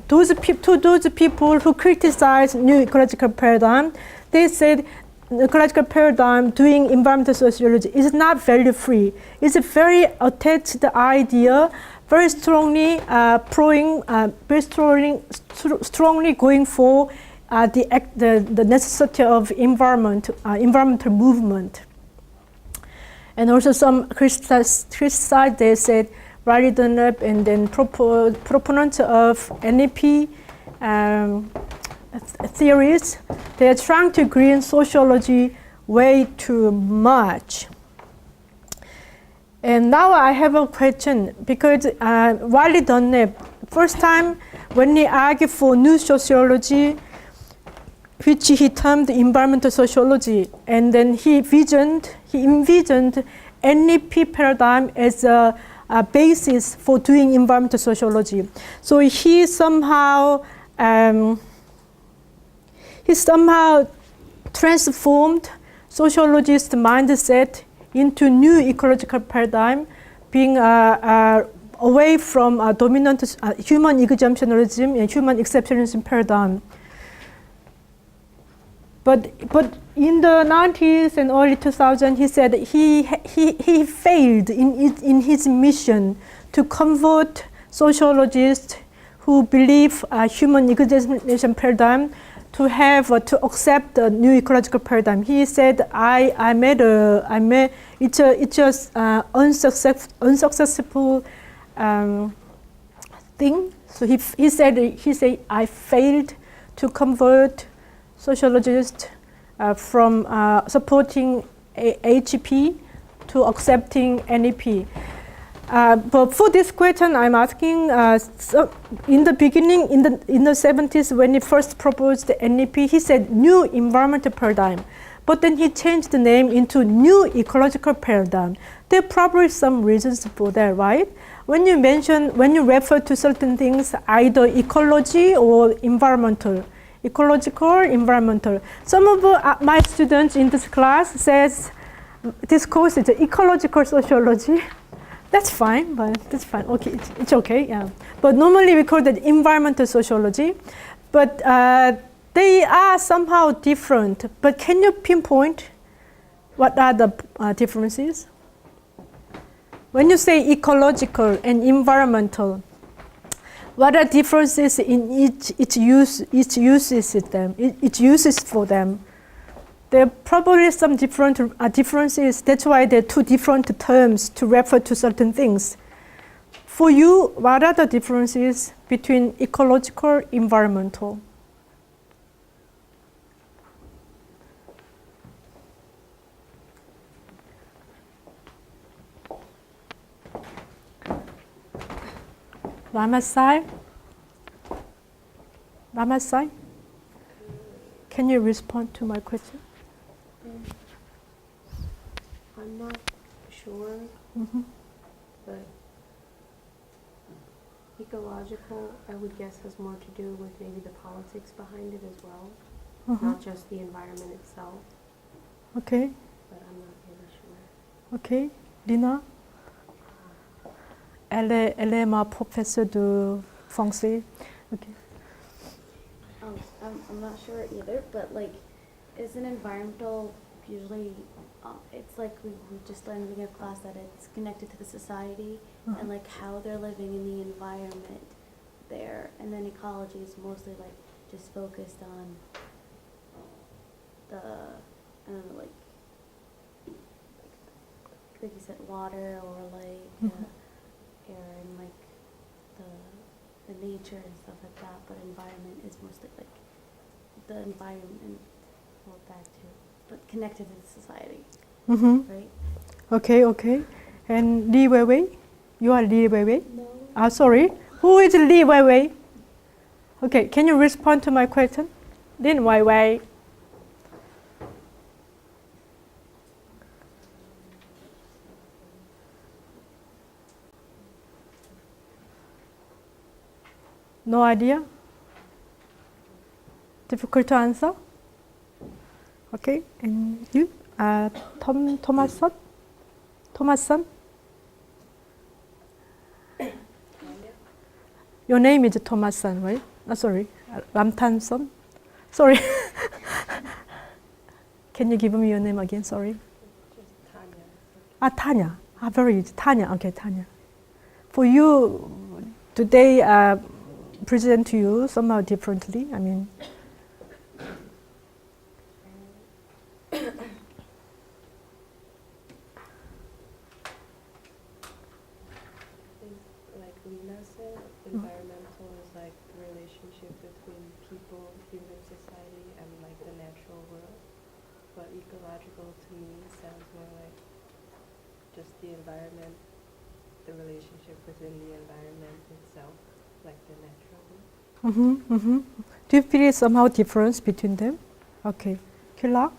Speaker 1: those people who criticize new ecological paradigm, they said ecological paradigm doing environmental sociology is not value free. It's a very attached idea, very strongly strongly going for the necessity of environmental movement. And also some criticize, they said, Riley Dunlop and then proponents of NEP theories, they are trying to green sociology way too much. And now I have a question, because Riley Dunlop, first time when he argued for new sociology, which he termed environmental sociology, and then he envisioned NEP paradigm as a basis for doing environmental sociology. So he somehow transformed sociologist mindset into new ecological paradigm, being away from dominant human exemptionalism and human exceptionalism paradigm. But in the 90s and early 2000s, he said he failed in his mission to convert sociologists who believe human exemption paradigm to accept the new ecological paradigm. He said, it's just unsuccessful thing. So he said I failed to convert sociologists from supporting HEP to accepting NEP. But for this question, I'm asking, so in the beginning, in the 70s, when he first proposed the NEP, he said new environmental paradigm. But then he changed the name into new ecological paradigm. There are probably some reasons for that, right? When you refer to certain things, either ecology or environmental, ecological, environmental. Some of my students in this class says this course is ecological sociology. That's fine, but that's fine. Okay, it's okay. Yeah. But normally we call that environmental sociology, but they are somehow different. But can you pinpoint what are the differences? When you say ecological and environmental, what are differences in its uses for them? There are probably some different differences. That's why there are two different terms to refer to certain things. For you, what are the differences between ecological and environmental? Ramasai? Can you respond to my question?
Speaker 3: I'm not sure, but ecological, I would guess, has more to do with maybe the politics behind it as well, not just the environment itself.
Speaker 1: Okay.
Speaker 3: But I'm not really sure.
Speaker 1: Okay. Lina? Elle est ma professeure de français. Okay.
Speaker 4: I'm not sure either, but like, isn't environmental usually, it's like we just learned in a class that it's connected to the society and like how they're living in the environment there, and then ecology is mostly like just focused on the, I don't know, like you said, water or like air and like the nature and stuff like that, but environment is mostly like the environment, well, that too, but connected to the society, right?
Speaker 1: Okay. And Li Weiwei? You are Li Weiwei?
Speaker 4: No.
Speaker 1: Sorry. Who is Li Weiwei? Okay, can you respond to my question? Lin Weiwei. No idea? Difficult to answer? Okay, and you? Thomasson? Your name is Thomasson, right? Sorry, Ramtanson? Sorry. Can you give me your name again? Sorry. Tanya. Very easy. Tanya. Okay, Tanya. For you, today, present to you somehow differently. I mean,
Speaker 3: but ecological to me sounds more like just the environment, the relationship within the environment itself, like the natural one.
Speaker 1: Do you feel somehow difference between them? Okay. Killa?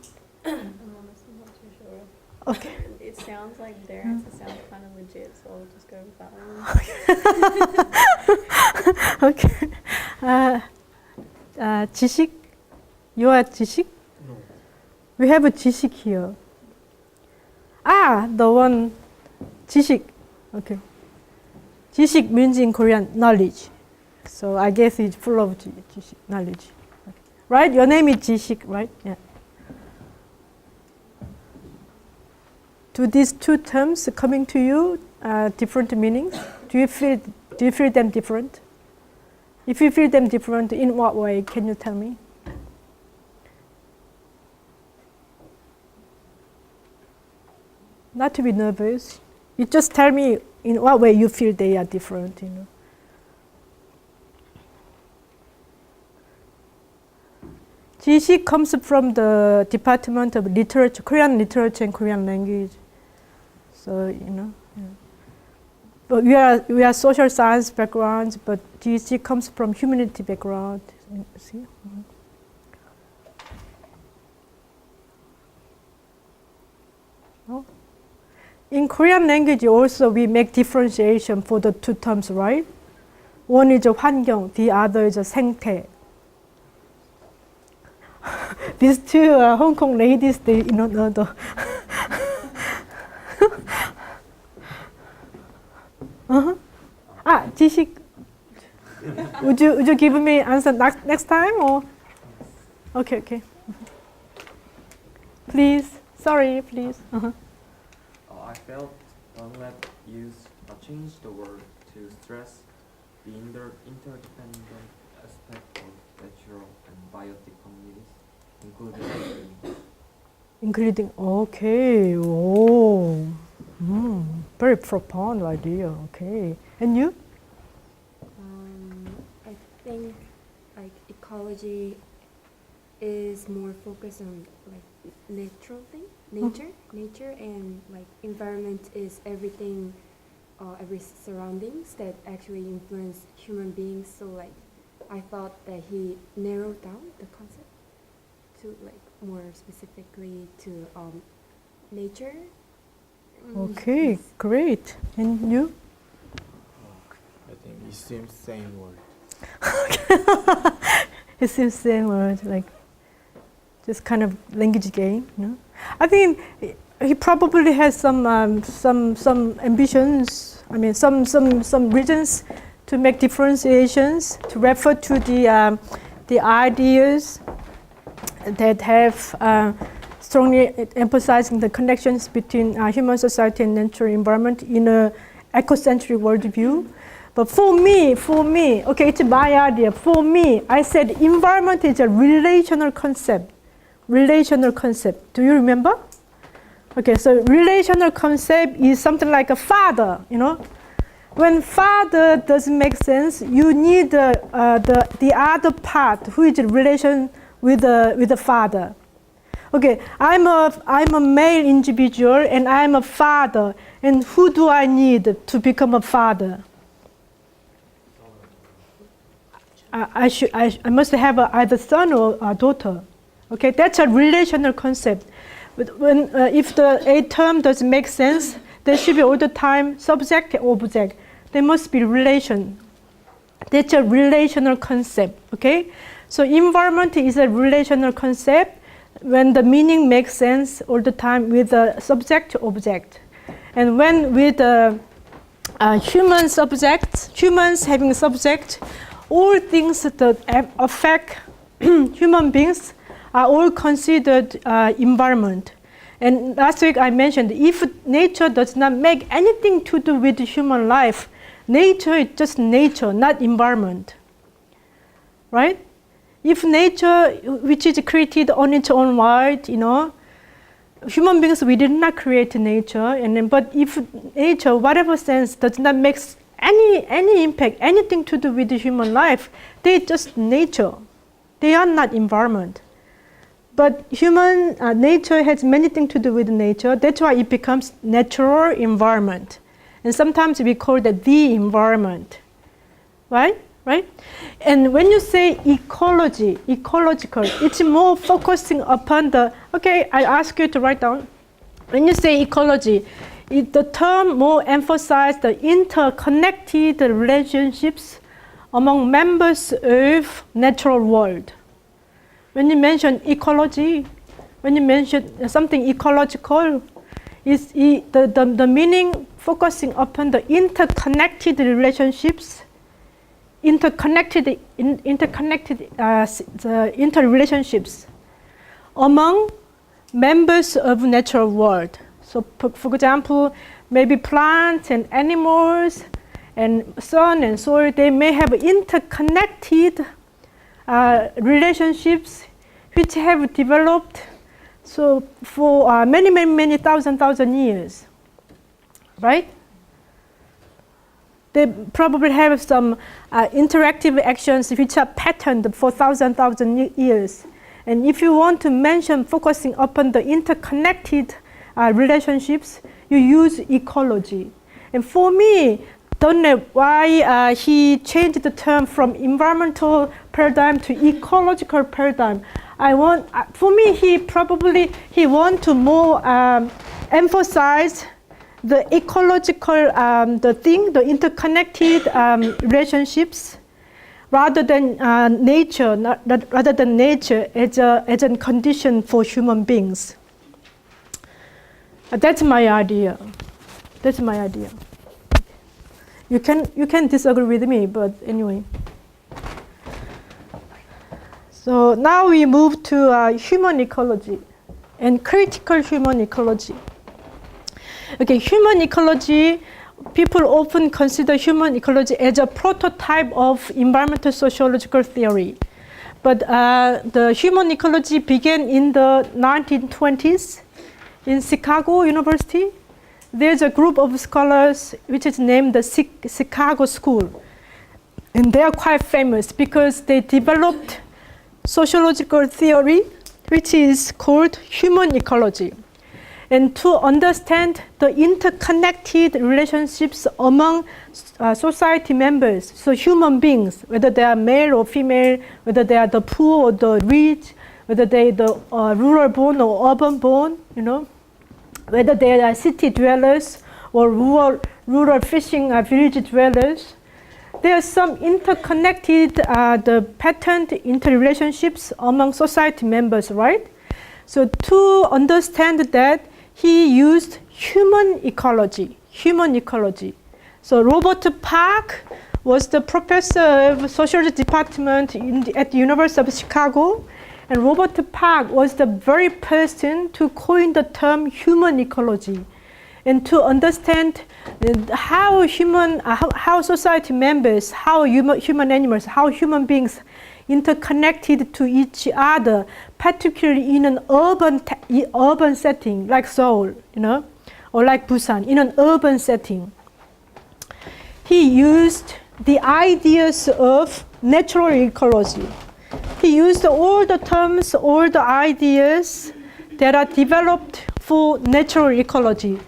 Speaker 2: I'm honestly not too sure.
Speaker 1: Okay.
Speaker 2: It sounds like their answer sounds kind of legit, so I'll just go with that one.
Speaker 1: Okay. 지식? You are 지식?
Speaker 5: No.
Speaker 1: We have a 지식 here. The one 지식. Okay. 지식 means in Korean knowledge. So I guess it's full of 지식, knowledge. Okay. Right? Your name is 지식, right? Yeah. Do these two terms coming to you different meanings? Do you feel them different? If you feel them different, in what way? Can you tell me? Not to be nervous. You just tell me in what way you feel they are different, you know. 지식 comes from the Department of Literature, Korean Literature and Korean Language. So, you know. Yeah. But we are social science backgrounds, but GC comes from humanity background. See? Mm-hmm. Oh. In Korean language also we make differentiation for the two terms, right? One is 환경, the other is 생태. These two Hong Kong ladies, they know the 지식. Would you give me answer next time or? Okay. Please. Sorry, please.
Speaker 5: I felt Dunlap change the word to stress the interdependent aspect of natural and biotic communities,
Speaker 1: Including, okay. Oh. Very profound idea. Okay. And you?
Speaker 6: I think like ecology is more focused on like natural thing, nature, and like environment is everything, every surroundings that actually influence human beings. So like I thought that he narrowed down the concept to like more specifically to nature.
Speaker 1: Okay, great. And you?
Speaker 7: I think it seems same word.
Speaker 1: It seems same word, like just kind of language game, you know. I think he probably has some ambitions. I mean, some reasons to make differentiations, to refer to the ideas that have strongly emphasizing the connections between human society and natural environment in a ecocentric worldview. But for me, okay, it's my idea. For me, I said environment is a relational concept. Do you remember? Okay, so relational concept is something like a father, you know. When father doesn't make sense, you need the other part who is in relation with the father. Okay, I'm a male individual and I'm a father. And who do I need to become a father? I must have either son or a daughter. Okay, that's a relational concept. But when if a term doesn't make sense, there should be all the time subject and object. There must be relation. That's a relational concept. Okay, so environment is a relational concept when the meaning makes sense all the time with the subject object, and when with human subjects, humans having subject, all things that affect human beings are all considered environment. And last week I mentioned if nature does not make anything to do with human life, nature is just nature, not environment. Right? If nature, which is created on its own right, you know, human beings, we did not create nature, and then, but if nature, whatever sense, does not make any impact, anything to do with the human life, they just nature. They are not environment. But human nature has many things to do with nature. That's why it becomes natural environment. And sometimes we call that the environment. Right? Right? And when you say ecology, ecological, it's more focusing upon the, okay, I ask you to write down. When you say ecology, the term more emphasizes the interconnected relationships among members of natural world. When you mention ecology, when you mention something ecological, is the meaning focusing upon the interconnected relationships, interrelationships among members of natural world. So, for example, maybe plants and animals and sun and soil, they may have interconnected relationships which have developed so for many thousand years, right? They probably have some interactive actions which are patterned for thousand years. And if you want to mention focusing upon the interconnected relationships, you use ecology. And for me, don't know why he changed the term from environmental paradigm to ecological paradigm. For me, he want to more emphasize the ecological, the interconnected relationships, rather than nature, rather than nature as a condition for human beings. That's my idea. That's my idea. You can disagree with me, but anyway. So now we move to human ecology and critical human ecology. Okay, human ecology, people often consider human ecology as a prototype of environmental sociological theory. But the human ecology began in the 1920s in Chicago University. There's a group of scholars which is named the Chicago School. And they are quite famous because they developed sociological theory which is called human ecology. And to understand the interconnected relationships among society members, so human beings, whether they are male or female, whether they are the poor or the rich, whether they are the rural born or urban born, whether they are city dwellers or rural fishing village dwellers, there are some interconnected, the patterned interrelationships among society members, right? So to understand that, he used human ecology. So Robert Park was the professor of sociology department at the University of Chicago, and Robert Park was the very person to coin the term human ecology, and to understand how society members, how human animals, how human beings interconnected to each other, particularly in an urban setting like Seoul, or like Busan, in an urban setting. He used the ideas of natural ecology. He used all the terms, all the ideas that are developed for natural ecology.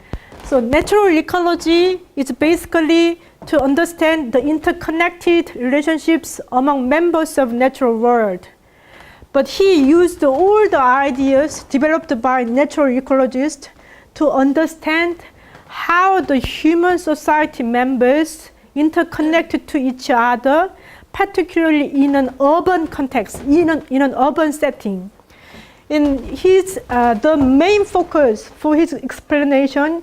Speaker 1: So natural ecology is basically to understand the interconnected relationships among members of natural world. But he used all the ideas developed by natural ecologists to understand how the human society members interconnected to each other, particularly in an urban context, in an urban setting. In his, the main focus for his explanation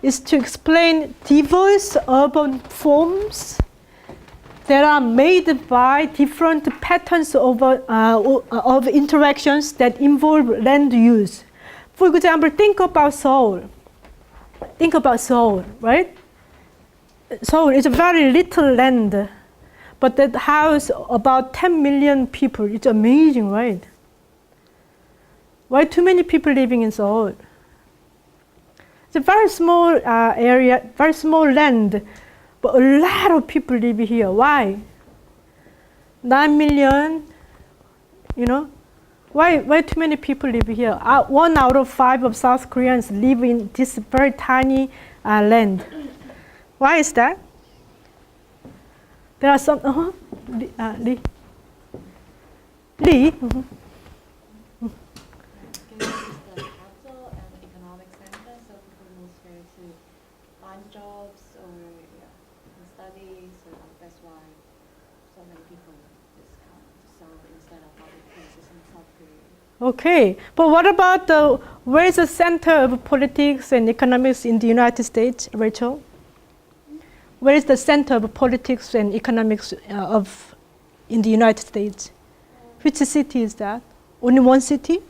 Speaker 1: is to explain diverse urban forms that are made by different patterns of interactions that involve land use. For example, think about Seoul. Right? Seoul is a very little land, but that house about 10 million people. It's amazing, right? Why too many people living in Seoul? It's a very small area, very small land, but a lot of people live here. Why? 9 million, Why too many people live here? 1 out of 5 of South Koreans live in this very tiny land. Why is that? There are some. Lee. Lee.
Speaker 2: Because it's the capital and economic center, so people move here to find jobs or study. So that's why so many people just come to Seoul instead of other places in South Korea.
Speaker 1: Okay, but what about where is the center of politics and economics in the United States, Rachel? Where is the center of politics and economics in the United States? Which city is that? Only one city?
Speaker 4: I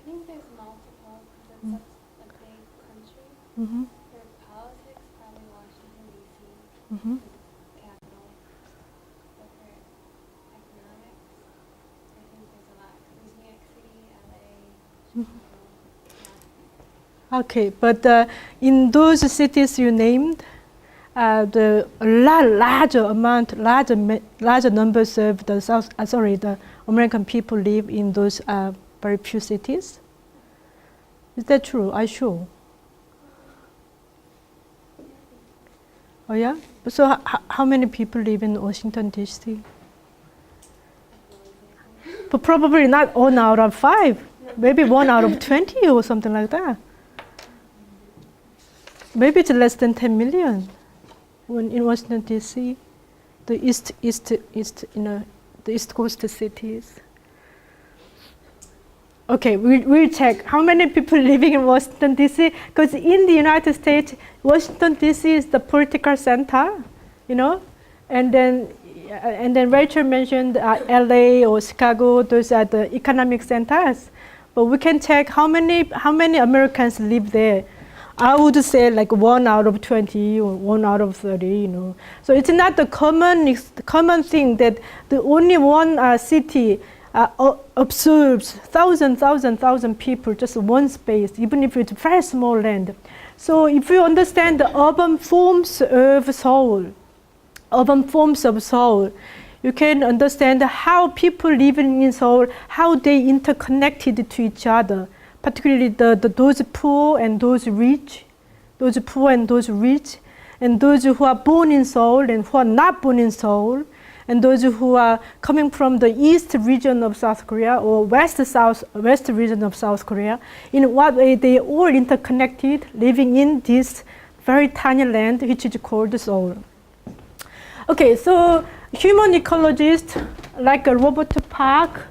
Speaker 4: think there's multiple because it's such a big country.
Speaker 1: Mm-hmm.
Speaker 4: For politics, probably Washington D.C.
Speaker 1: Mm-hmm.
Speaker 4: capital. But for economics, I think there's a lot. There's New York City, LA, Chicago.
Speaker 1: Okay, but in those cities you named, the larger numbers of the American people live in those very few cities. Is that true? Are you sure? Oh yeah. So how many people live in Washington D.C.? But probably not 1 out of 5. Maybe 1 out of 20 or something like that. Maybe it's less than 10 million. When in Washington D.C., the the East Coast cities. Okay, we'll check how many people living in Washington D.C. Because in the United States, Washington D.C. is the political center, and then Rachel mentioned L.A. or Chicago. Those are the economic centers. But we can check how many Americans live there. I would say like 1 out of 20 or 1 out of 30, So it's not the common thing that the only one city observes thousand people, just one space, even if it's very small land. So if you understand the urban forms of Seoul, you can understand how people living in Seoul, how they interconnected to each other. Particularly those poor and those rich, and those who are born in Seoul and who are not born in Seoul, and those who are coming from the east region of South Korea or west region of South Korea. In what way they are all interconnected, living in this very tiny land which is called Seoul. Okay, so human ecologists like Robert Park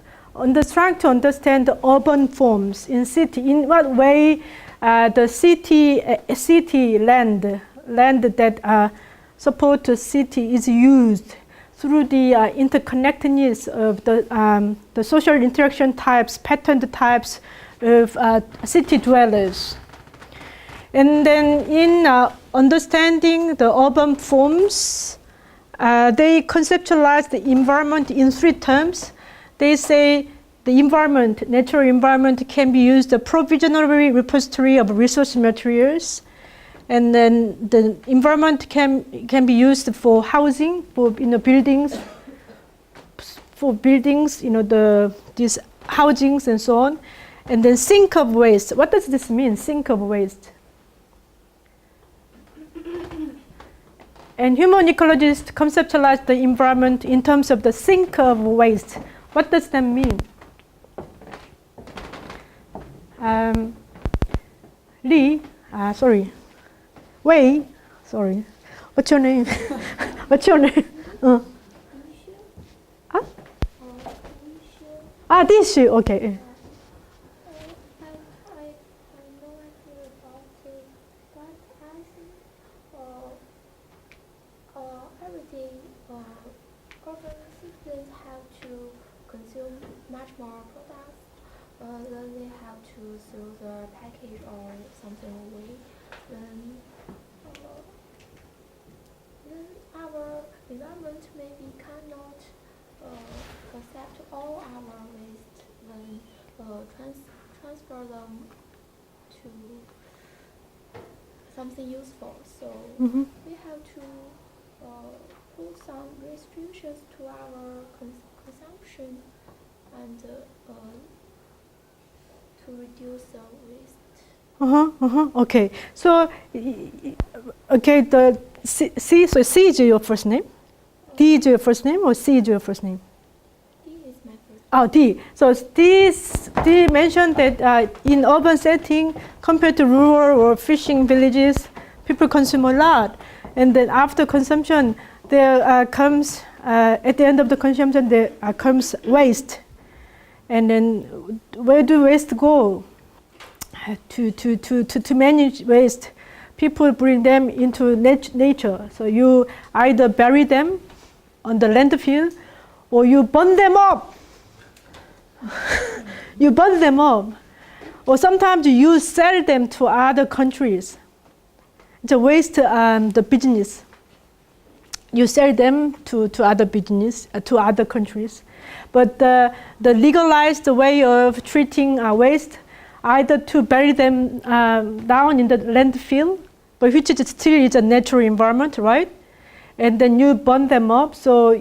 Speaker 1: trying to understand the urban forms in city. In what way the city land that support the city is used through the interconnectedness of the social interaction types, patterned types of city dwellers. And then in understanding the urban forms, they conceptualize the environment in 3 terms. They say the environment, natural environment, can be used as a provisionary repository of resource materials, and then the environment can be used for housing, for buildings, these housings and so on, and then sink of waste. What does this mean? Sink of waste. And human ecologists conceptualize the environment in terms of the sink of waste. What does that mean? Wei, sorry. What's your name? What's your name? This issue, okay.
Speaker 4: I know actually about it, but I think everyday urban citizens have to consume much more products than they have to throw the package or something away. Then our environment maybe cannot accept all our waste, then transfer them to something useful. So we have to put some restrictions to our consumption and to reduce the waste.
Speaker 1: Okay. So, okay, the C, so C is your first name? D is your first name or C is your first name?
Speaker 4: D is my first.
Speaker 1: Oh, D. So D mentioned that in urban setting, compared to rural or fishing villages, people consume a lot. And then after consumption, there comes, at the end of the consumption, there comes waste. And then where do waste go? To manage waste, people bring them into nature. So you either bury them on the landfill or you burn them up. You burn them up. Or sometimes you sell them to other countries. It's a waste, the business. You sell them to other business, to other countries. But the legalized way of treating waste, either to bury them down in the landfill, but which is still is a natural environment, right? And then you burn them up, so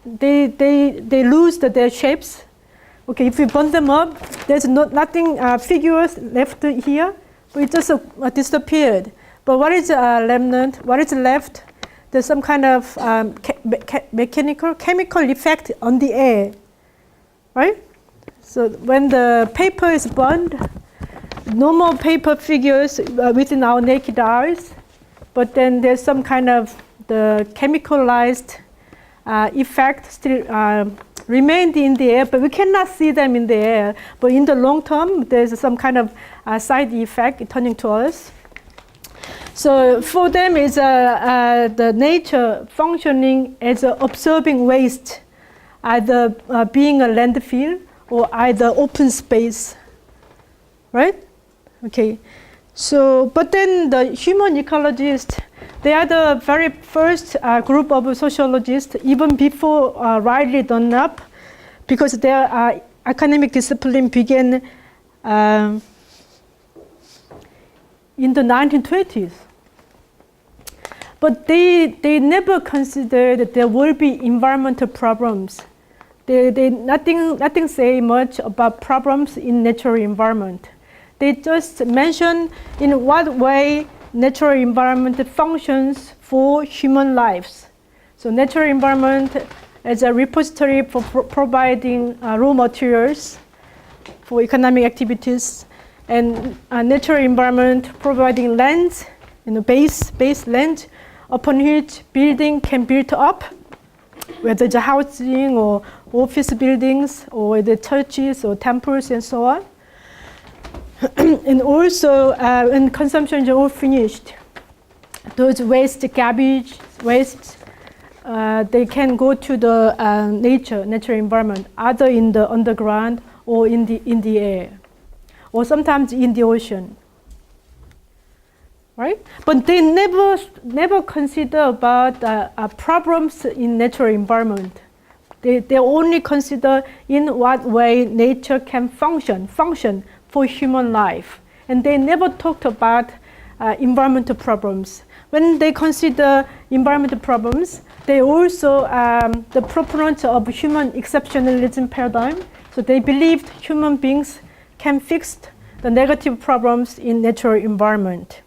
Speaker 1: they lose their shapes. Okay, if you burn them up, there's nothing figures left here, but it just disappeared. But what is remnant? What is left? There's some kind of chemical effect on the air, right? So when the paper is burned, normal paper figures within our naked eyes, but then there's some kind of the chemicalized effect still remained in the air, but we cannot see them in the air. But in the long term, there's some kind of side effect turning to us. So for them, it's the nature functioning as absorbing waste, either being a landfill or either open space, right? Okay, so, but then the human ecologists, they are the very first group of sociologists, even before rightly done up, because their academic discipline began in the 1920s. But they never considered that there will be environmental problems. They nothing say much about problems in natural environment. They just mention in what way natural environment functions for human lives. So natural environment as a repository for providing raw materials for economic activities, and natural environment providing land, base land upon which building can build up, whether it's housing or office buildings or the churches or temples and so on. And also when consumption is all finished, those waste, garbage, waste, they can go to the natural environment, either in the underground or in the air, or sometimes in the ocean. Right? But they never consider about problems in natural environment. They only consider in what way nature can function for human life. And they never talked about environmental problems. When they consider environmental problems, they also the proponents of human exceptionalism paradigm. So they believed human beings can fix the negative problems in natural environment.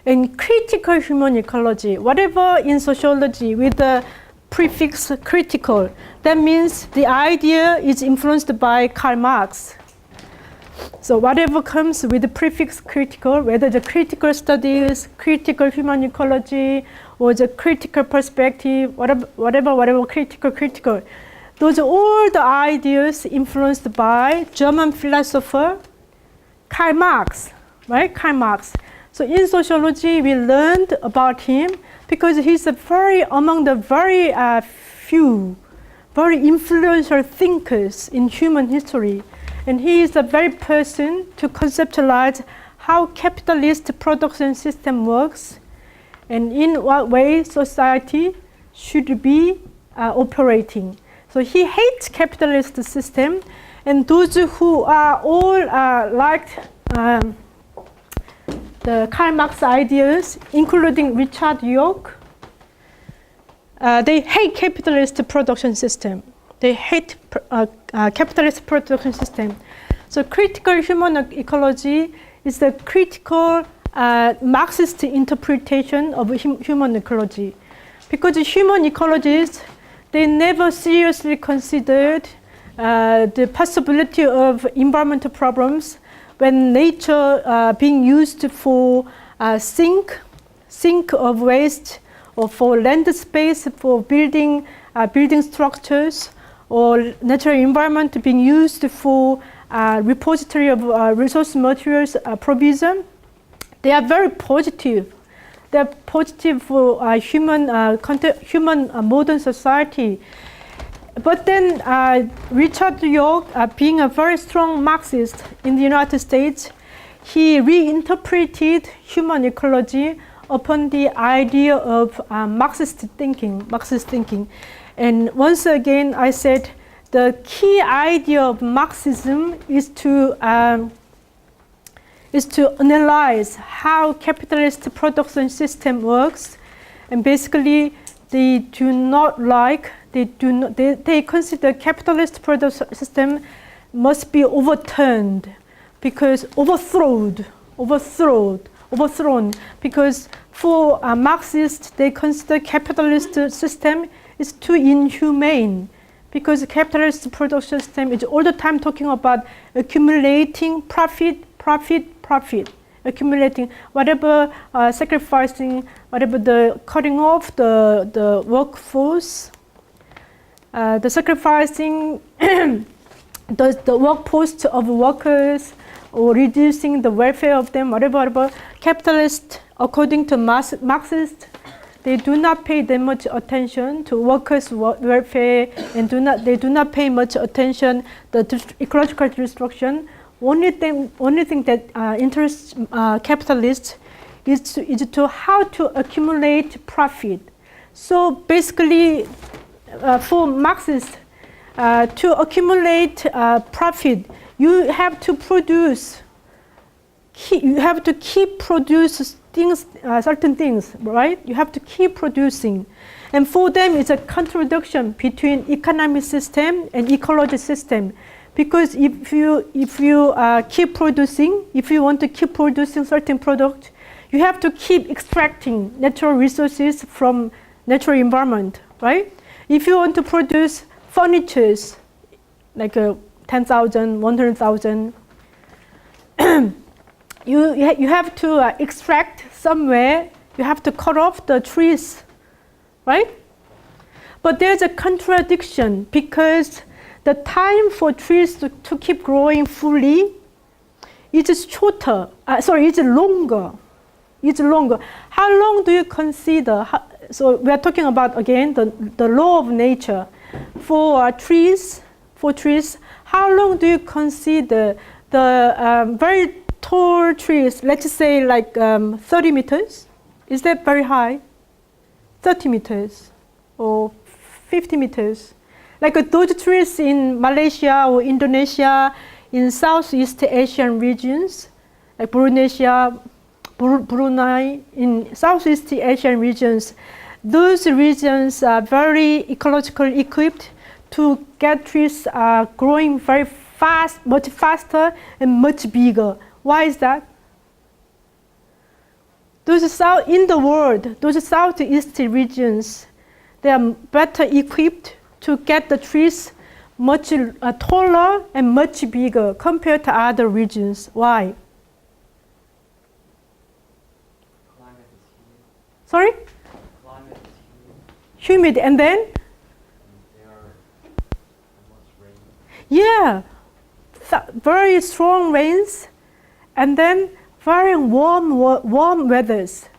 Speaker 1: In critical human ecology, whatever in sociology with the prefix critical, that means the idea is influenced by Karl Marx. So whatever comes with the prefix critical, whether the critical studies, critical human ecology, or the critical perspective, whatever critical, those are all the ideas influenced by German philosopher Karl Marx, right? Karl Marx. So in sociology, we learned about him because he's among the very few, very influential thinkers in human history. And he is the very person to conceptualize how capitalist production system works and in what way society should be operating. So he hates capitalist system, and those who are all like the Karl Marx ideas, including Richard York, they hate capitalist production system. They hate capitalist production system. So critical human ecology is the critical Marxist interpretation of human ecology. Because human ecologists, they never seriously considered the possibility of environmental problems when nature being used for sink of waste, or for land space, for building structures, or natural environment being used for repository of resource materials provision. They are very positive. They are positive for human modern society. But then Richard York, being a very strong Marxist in the United States, he reinterpreted human ecology upon the idea of Marxist thinking. And once again, I said the key idea of Marxism is to analyze how capitalist production system works, and basically they consider capitalist production system must be overturned, because overthrown, because for Marxists, they consider capitalist system is too inhumane, because the capitalist production system is all the time talking about accumulating profit, accumulating whatever, sacrificing, whatever the cutting off the workforce, the sacrificing the work posts of workers, or reducing the welfare of them, whatever. Capitalists, according to Marxists, they do not pay that much attention to workers' welfare, and they do not pay much attention to the ecological destruction. Only thing that interests capitalists is to how to accumulate profit. So basically, for Marxists, to accumulate profit, you have to produce. You have to keep produce things, certain things, right? You have to keep producing, and for them, it's a contradiction between economic system and ecology system. Because if you keep producing, if you want to keep producing certain product, you have to keep extracting natural resources from natural environment, right? If you want to produce furnitures, like 10,000, 100,000, you have to extract somewhere. You have to cut off the trees, right? But there's a contradiction, because the time for trees to keep growing fully is shorter. It's longer. It's longer. How long do you consider? So we are talking about, again, the law of nature. For trees, how long do you consider the very tall trees, let's say like 30 meters? Is that very high? 30 meters or 50 meters? Like those trees in Malaysia or Indonesia, in Southeast Asian regions, like Brunei, in Southeast Asian regions, those regions are very ecologically equipped to get trees growing very fast, much faster and much bigger. Why is that? Those Southeast regions, they are better equipped to get the trees much taller and much bigger compared to other regions. Why?
Speaker 5: Climate is humid.
Speaker 1: Sorry?
Speaker 5: Climate is humid.
Speaker 1: Humid, and then?
Speaker 5: There are much rain.
Speaker 1: Yeah, very strong rains, and then very warm weathers.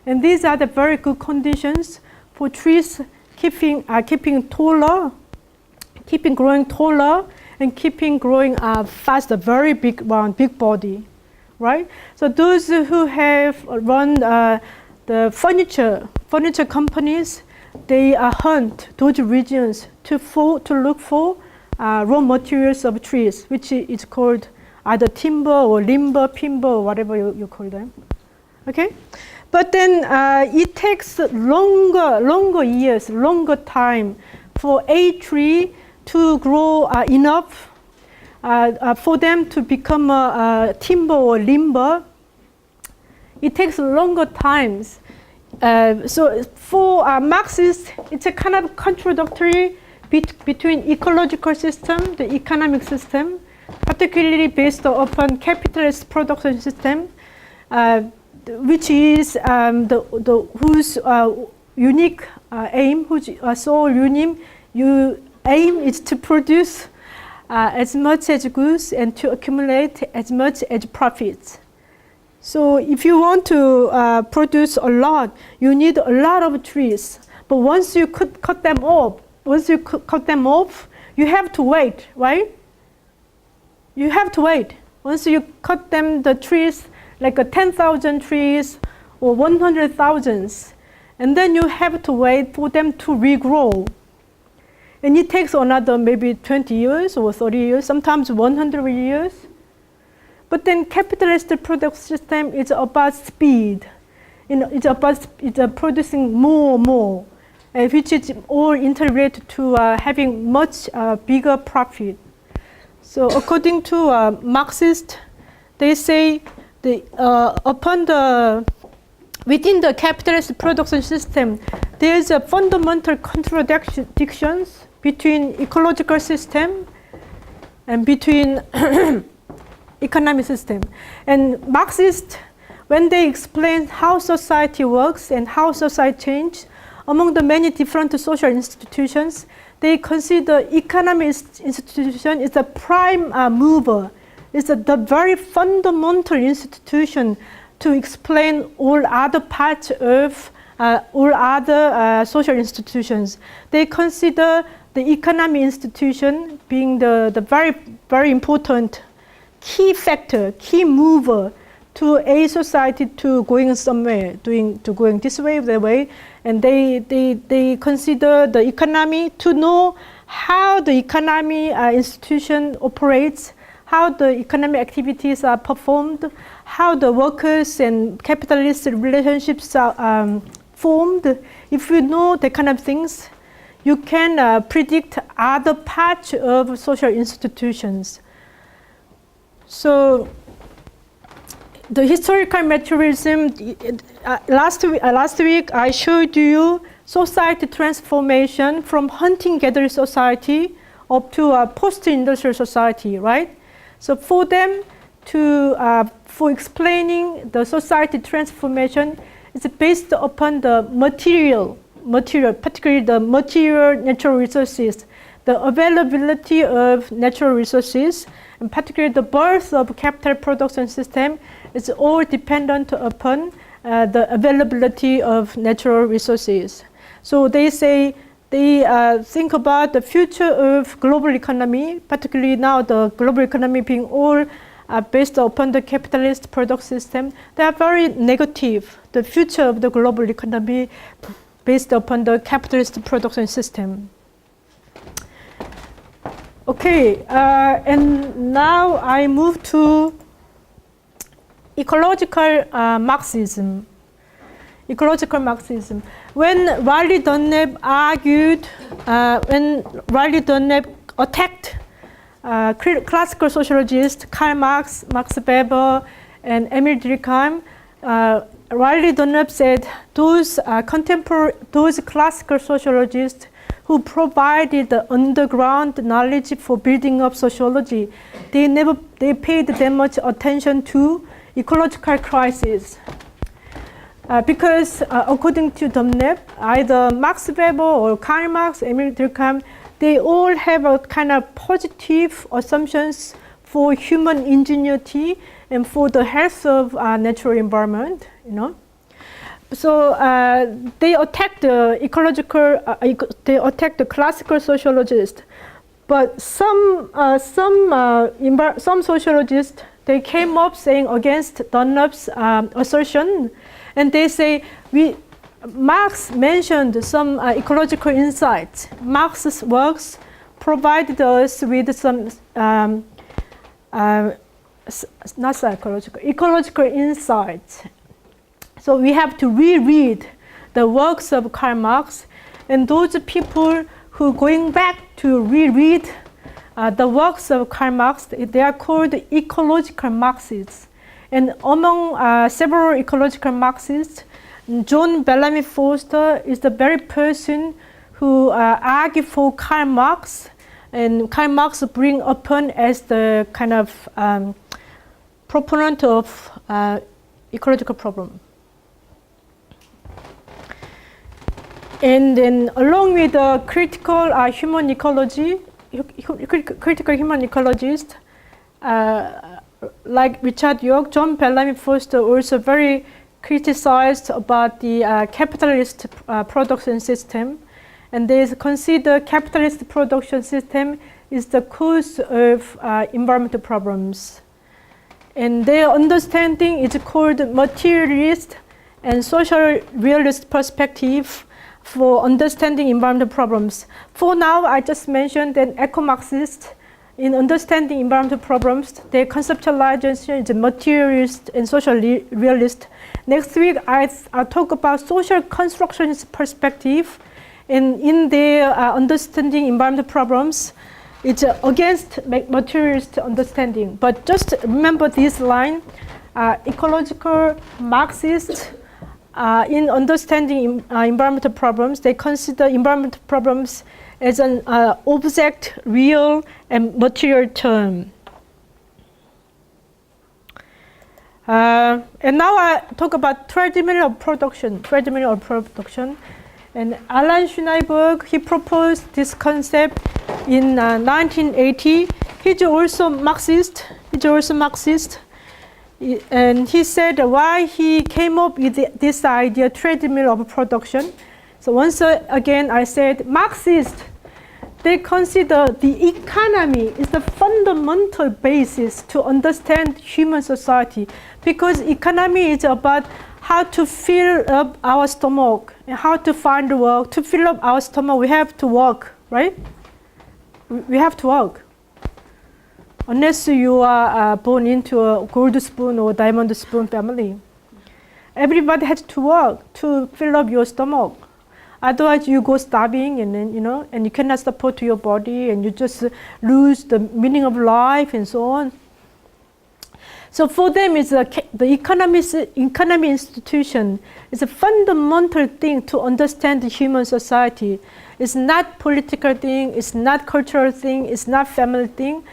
Speaker 1: And these are the very good conditions for trees keeping growing taller, and keeping growing faster, very big body, right? So those who have run the furniture companies, they hunt those regions to look for raw materials of trees, which is called either timber or limber, timber, or whatever you call them. Okay, but then it takes longer years, longer time for a tree to grow enough for them to become timber or limber, it takes longer times. So for Marxists, it's a kind of contradictory between ecological system, the economic system, particularly based upon capitalist production system, which is whose unique aim, whose sole aim is to produce as much as goods and to accumulate as much as profits. So if you want to produce a lot, you need a lot of trees. But once you cut them off, you have to wait, right? You have to wait. Once you cut them, the trees, like 10,000 trees or 100,000, and then you have to wait for them to regrow. And it takes another maybe 20 years or 30 years, sometimes 100 years. But then capitalist product system is about speed. It's about producing more, which is all interrelated to having much bigger profit. So according to Marxists, they say within the capitalist production system, there is a fundamental contradictions between ecological system and between economic system. And Marxists, when they explain how society works and how society changes, among the many different social institutions, they consider economic institution is the prime mover. It's the very fundamental institution to explain all other parts of all other social institutions. They consider the economic institution being the very, very important key factor, key mover to a society to going somewhere, to going this way, that way, and they consider the economy to know how the economy institution operates, how the economic activities are performed, how the workers and capitalist relationships are formed. If you know the kind of things, you can predict other parts of social institutions. So the historical materialism, last week I showed you society transformation from hunting-gathering society up to a post-industrial society, right? So for them for explaining the society transformation, it's based upon the material, particularly the material natural resources, the availability of natural resources, and particularly the birth of capital production system is all dependent upon the availability of natural resources. So they say they think about the future of global economy, particularly now the global economy being all based upon the capitalist product system. They are very negative, the future of the global economy based upon the capitalist production system. Okay, and now I move to ecological Marxism. Ecological Marxism. When Riley Dunlap argued, when Riley Dunlap attacked classical sociologists Karl Marx, Max Weber, and Emil Durkheim, Riley Dunlap said those classical sociologists who provided the underground knowledge for building up sociology, they paid that much attention to ecological crisis. Because according to Dunlap, either Max Weber or Karl Marx, Emil Durkheim, they all have a kind of positive assumptions for human ingenuity and for the health of natural environment, you know. So they attacked the they attacked the classical sociologists, but some sociologists, they came up saying against Dunlap's assertion, and they say Marx mentioned some ecological insights. Marx's works provided us with some not psychological, ecological insights. So we have to reread the works of Karl Marx, and those people who going back to reread the works of Karl Marx. They are called ecological Marxists. And among several ecological Marxists, John Bellamy Foster is the very person who argued for Karl Marx, and Karl Marx bring upon as the kind of proponent of ecological problem. And then along with the critical human ecology, critical human ecologist, like Richard York, John Bellamy Foster also very criticized about the capitalist production system, and they consider capitalist production system is the cause of environmental problems. And their understanding is called materialist and social realist perspective for understanding environmental problems. For now, I just mentioned that eco-Marxists, in understanding environmental problems, their conceptualization is materialist and social realist. Next week, I'll talk about social constructionist perspective, and in their understanding environmental problems, it's against materialist understanding. But just remember this line, ecological Marxists, in understanding environmental problems, they consider environmental problems as an object, real, and material term. And now I talk about treadmill of production. And Alan Schneiberg, he proposed this concept in 1980. He's also Marxist. And he said why he came up with this idea, treadmill of production. So once again, I said Marxists, they consider the economy is the fundamental basis to understand human society, because economy is about how to fill up our stomach and how to find work. To fill up our stomach, we have to work, right? We have to work. Unless you are born into a gold spoon or diamond spoon family. Everybody has to work to fill up your stomach. Otherwise, you go starving, and then, and you cannot support your body, and you just lose the meaning of life and so on. So for them, it's the economy institution is a fundamental thing to understand the human society. It's not political thing, it's not cultural thing, it's not family thing.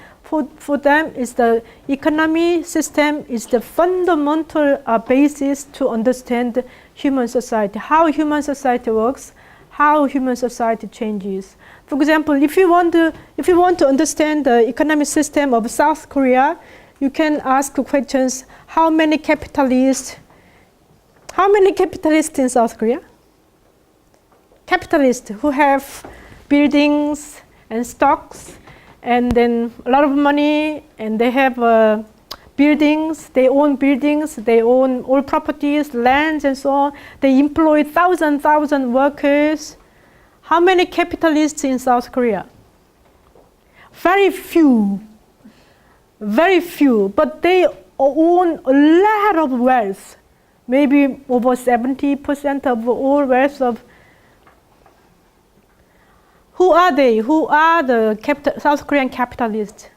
Speaker 1: For them, it's the economy system is the fundamental basis to understand human society, how human society works, how human society changes. For example, if you want to understand the economic system of South Korea, you can ask questions: how many capitalists in South Korea? Capitalists who have buildings and stocks, and then a lot of money, and they have buildings, they own all properties, lands, and so on. They employ thousand workers. How many capitalists in South Korea? Very few, but they own a lot of wealth, maybe over 70% of all wealth of. Who are they? Who are the South Korean capitalists?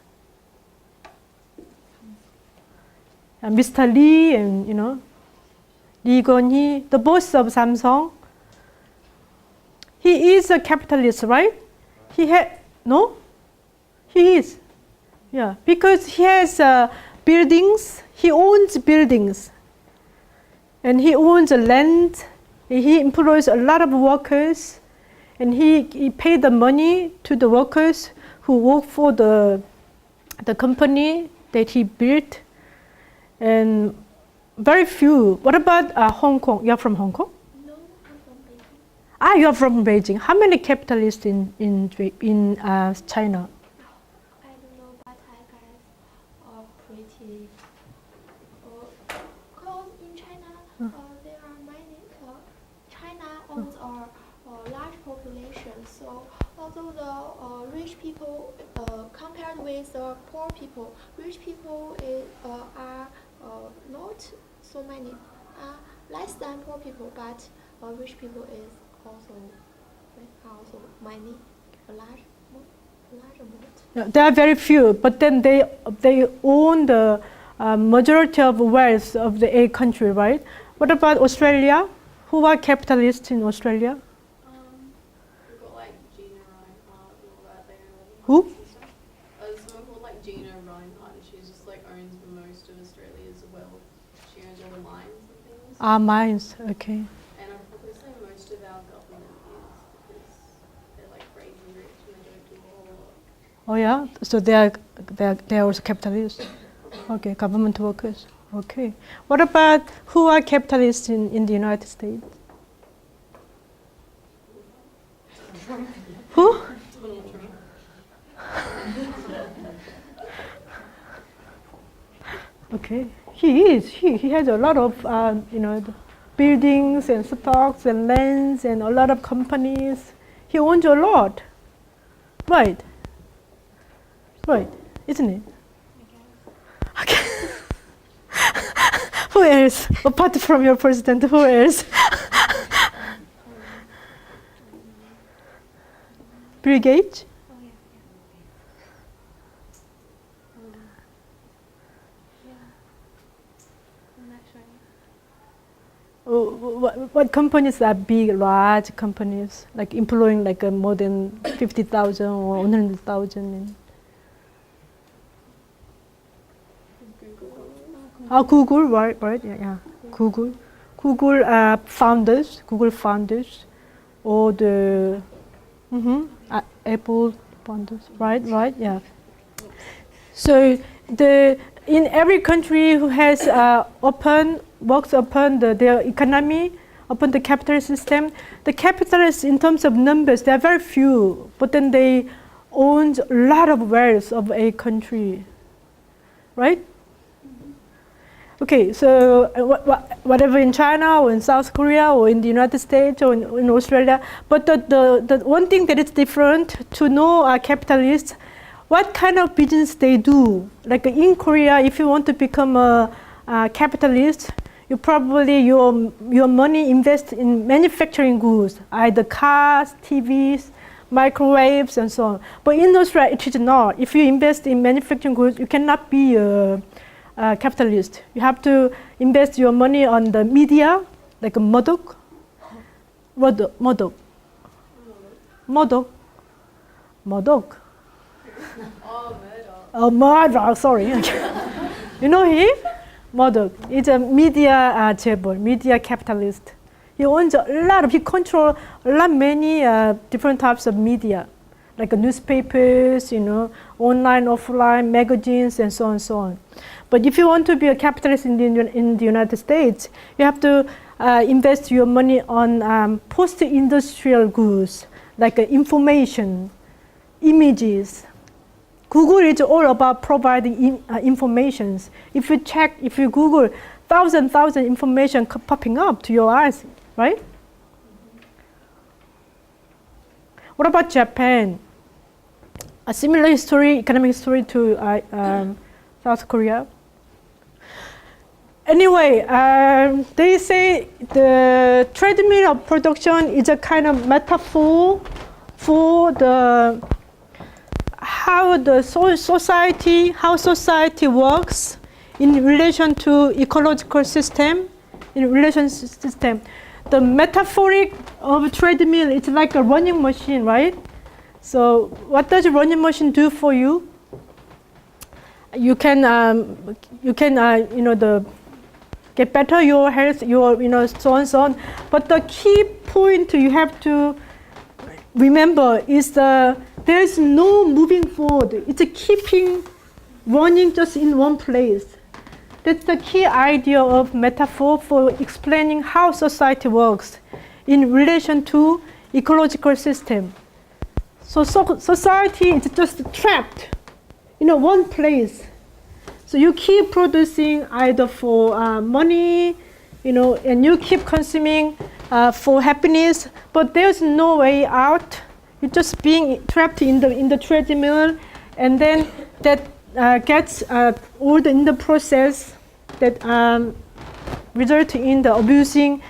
Speaker 1: Mr. Lee and Lee Gun-hee, the boss of Samsung. He is a capitalist, right? No? He is. Yeah, because he has buildings. He owns buildings, and he owns land. He employs a lot of workers. And he paid the money to the workers who work for the company that he built. And very few. What about Hong Kong? You're from Hong Kong?
Speaker 8: No, I'm from Beijing.
Speaker 1: You're from Beijing. How many capitalists in China?
Speaker 8: I don't know, but I guess pretty. Because in China, there are many. China owns a large population, so although the rich people compared with the poor people, rich people are not so many, less than poor people, but rich people are also many. amount.
Speaker 1: There are very few, but then they own the majority of wealth of the a country, right? What about Australia? Who are capitalists in Australia?
Speaker 9: We've got like Gina Reinhardt and all that. They own
Speaker 1: Who?
Speaker 9: someone called like Gina Reinhardt, and she just like owns most of Australia's wealth. She owns all the mines and things.
Speaker 1: Ah, mines. Okay.
Speaker 9: And I'd probably say most of our government is because they're like crazy rich and they don't do a whole lot.
Speaker 1: Oh yeah. So they are also capitalists. Okay, government workers. Okay. What about who are capitalists in the United States? Who? Okay, he is. He has a lot of the buildings and stocks and lands and a lot of companies. He owns a lot, right? Right, isn't it? Okay. Who else? Apart from your president, who else? Bill Gates? What companies are big, large companies, like employing like more than 50,000 or 100,000? Google, right, yeah. Google founders, or the Apple founders, right, yeah. So in every country who has works upon their economy, upon the capitalist system, the capitalists in terms of numbers, they are very few, but then they own a lot of wealth of a country, right? Okay, so whatever in China or in South Korea or in the United States or in Australia, but the one thing that is different to know capitalists, what kind of business they do. Like in Korea, if you want to become a capitalist, you probably your money invest in manufacturing goods, either cars, TVs, microwaves, and so on. But in Australia, it is not. If you invest in manufacturing goods, you cannot be a capitalist. You have to invest your money on the media, like a Murdoch. Oh, Murdoch, sorry. You know him? Murdoch. He's a media media capitalist. He owns he controls many different types of media, like newspapers, online, offline, magazines, and so on and so on. But if you want to be a capitalist in the United States, you have to invest your money on post-industrial goods, like information, images. Google is all about providing informations. If you Google, thousand information popping up to your eyes, right? What about Japan? A similar history, economic history to South Korea. Anyway, they say the treadmill of production is a kind of metaphor for how society works in relation to ecological system, The metaphoric of treadmill, it's like a running machine, right? So what does a running machine do for you? You can get better your health, so on and so on. But the key point you have to remember is there's no moving forward. It's keeping running just in one place. That's the key idea of metaphor for explaining how society works in relation to ecological system. So society is just trapped in one place. So you keep producing either for money, and you keep consuming for happiness, but there's no way out. You're just being trapped in the treadmill, and then that gets in the process that result in the abusing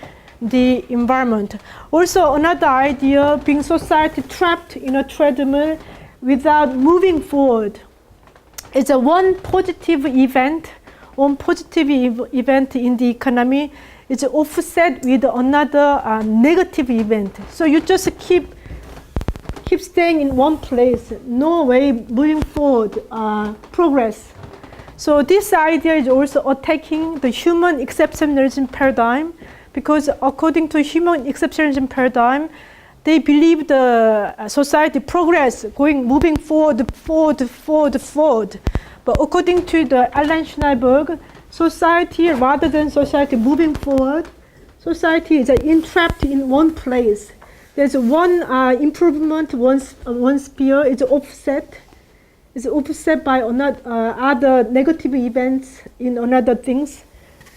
Speaker 1: the environment. Also, another idea, being society trapped in a treadmill without moving forward. It's a one positive event in the economy is offset with another negative event. So you just keep staying in one place, no way moving forward, progress. So this idea is also attacking the human exceptionalism paradigm, because according to human exceptionalism paradigm, they believe the society progress, moving forward. But according to the Alan Schneiberg, society, rather than society moving forward, society is entrapped in one place. There's one improvement, one sphere is offset. It's offset by other negative events in another things.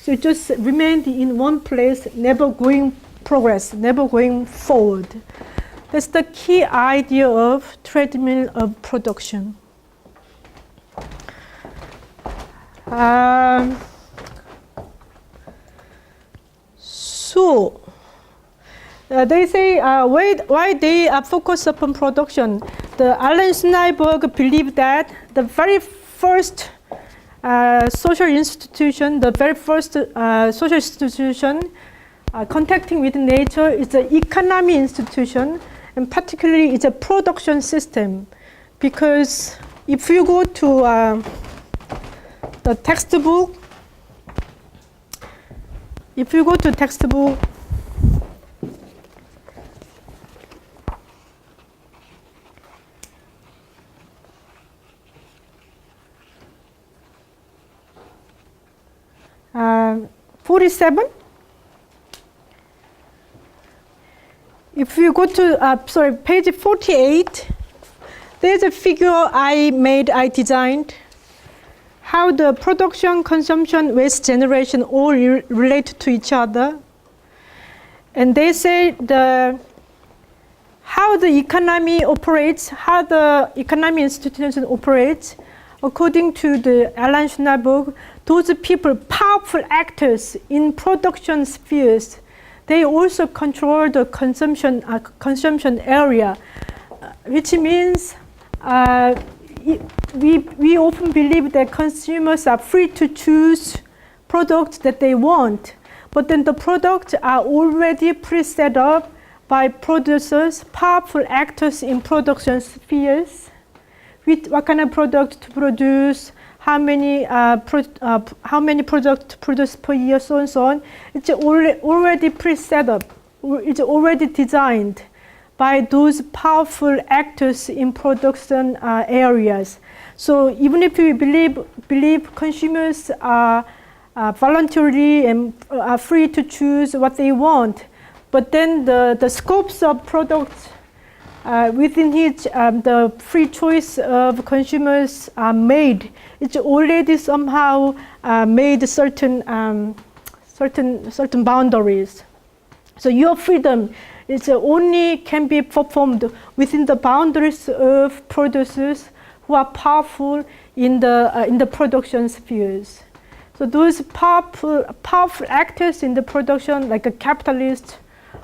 Speaker 1: So it just remained in one place, never going progress, never going forward. That's the key idea of treadmill of production. They say why they focus upon production. The Alan Schneiberg believed that the very first social institution contacting with nature is the economy institution, and particularly it's a production system. Because if you go to the textbook, (47). If you go to page 48, there's a figure I designed. How the production, consumption, waste generation all relate to each other. And they say how the economy operates, how the economy institution operates, according to the Alan Schneiberg, those people, powerful actors in production spheres, they also control the consumption area, which means we often believe that consumers are free to choose products that they want, but then the products are already pre-set up by producers, powerful actors in production spheres, with what kind of product to produce, how many products to produce per year, so on and so on. It's already pre-set up. It's already designed by those powerful actors in production areas. So even if we believe consumers are voluntarily and are free to choose what they want, but then the scopes of products within which the free choice of consumers are made, it's already somehow made certain boundaries. So your freedom is only can be performed within the boundaries of producers who are powerful in the production spheres. So those powerful actors in the production, like a capitalist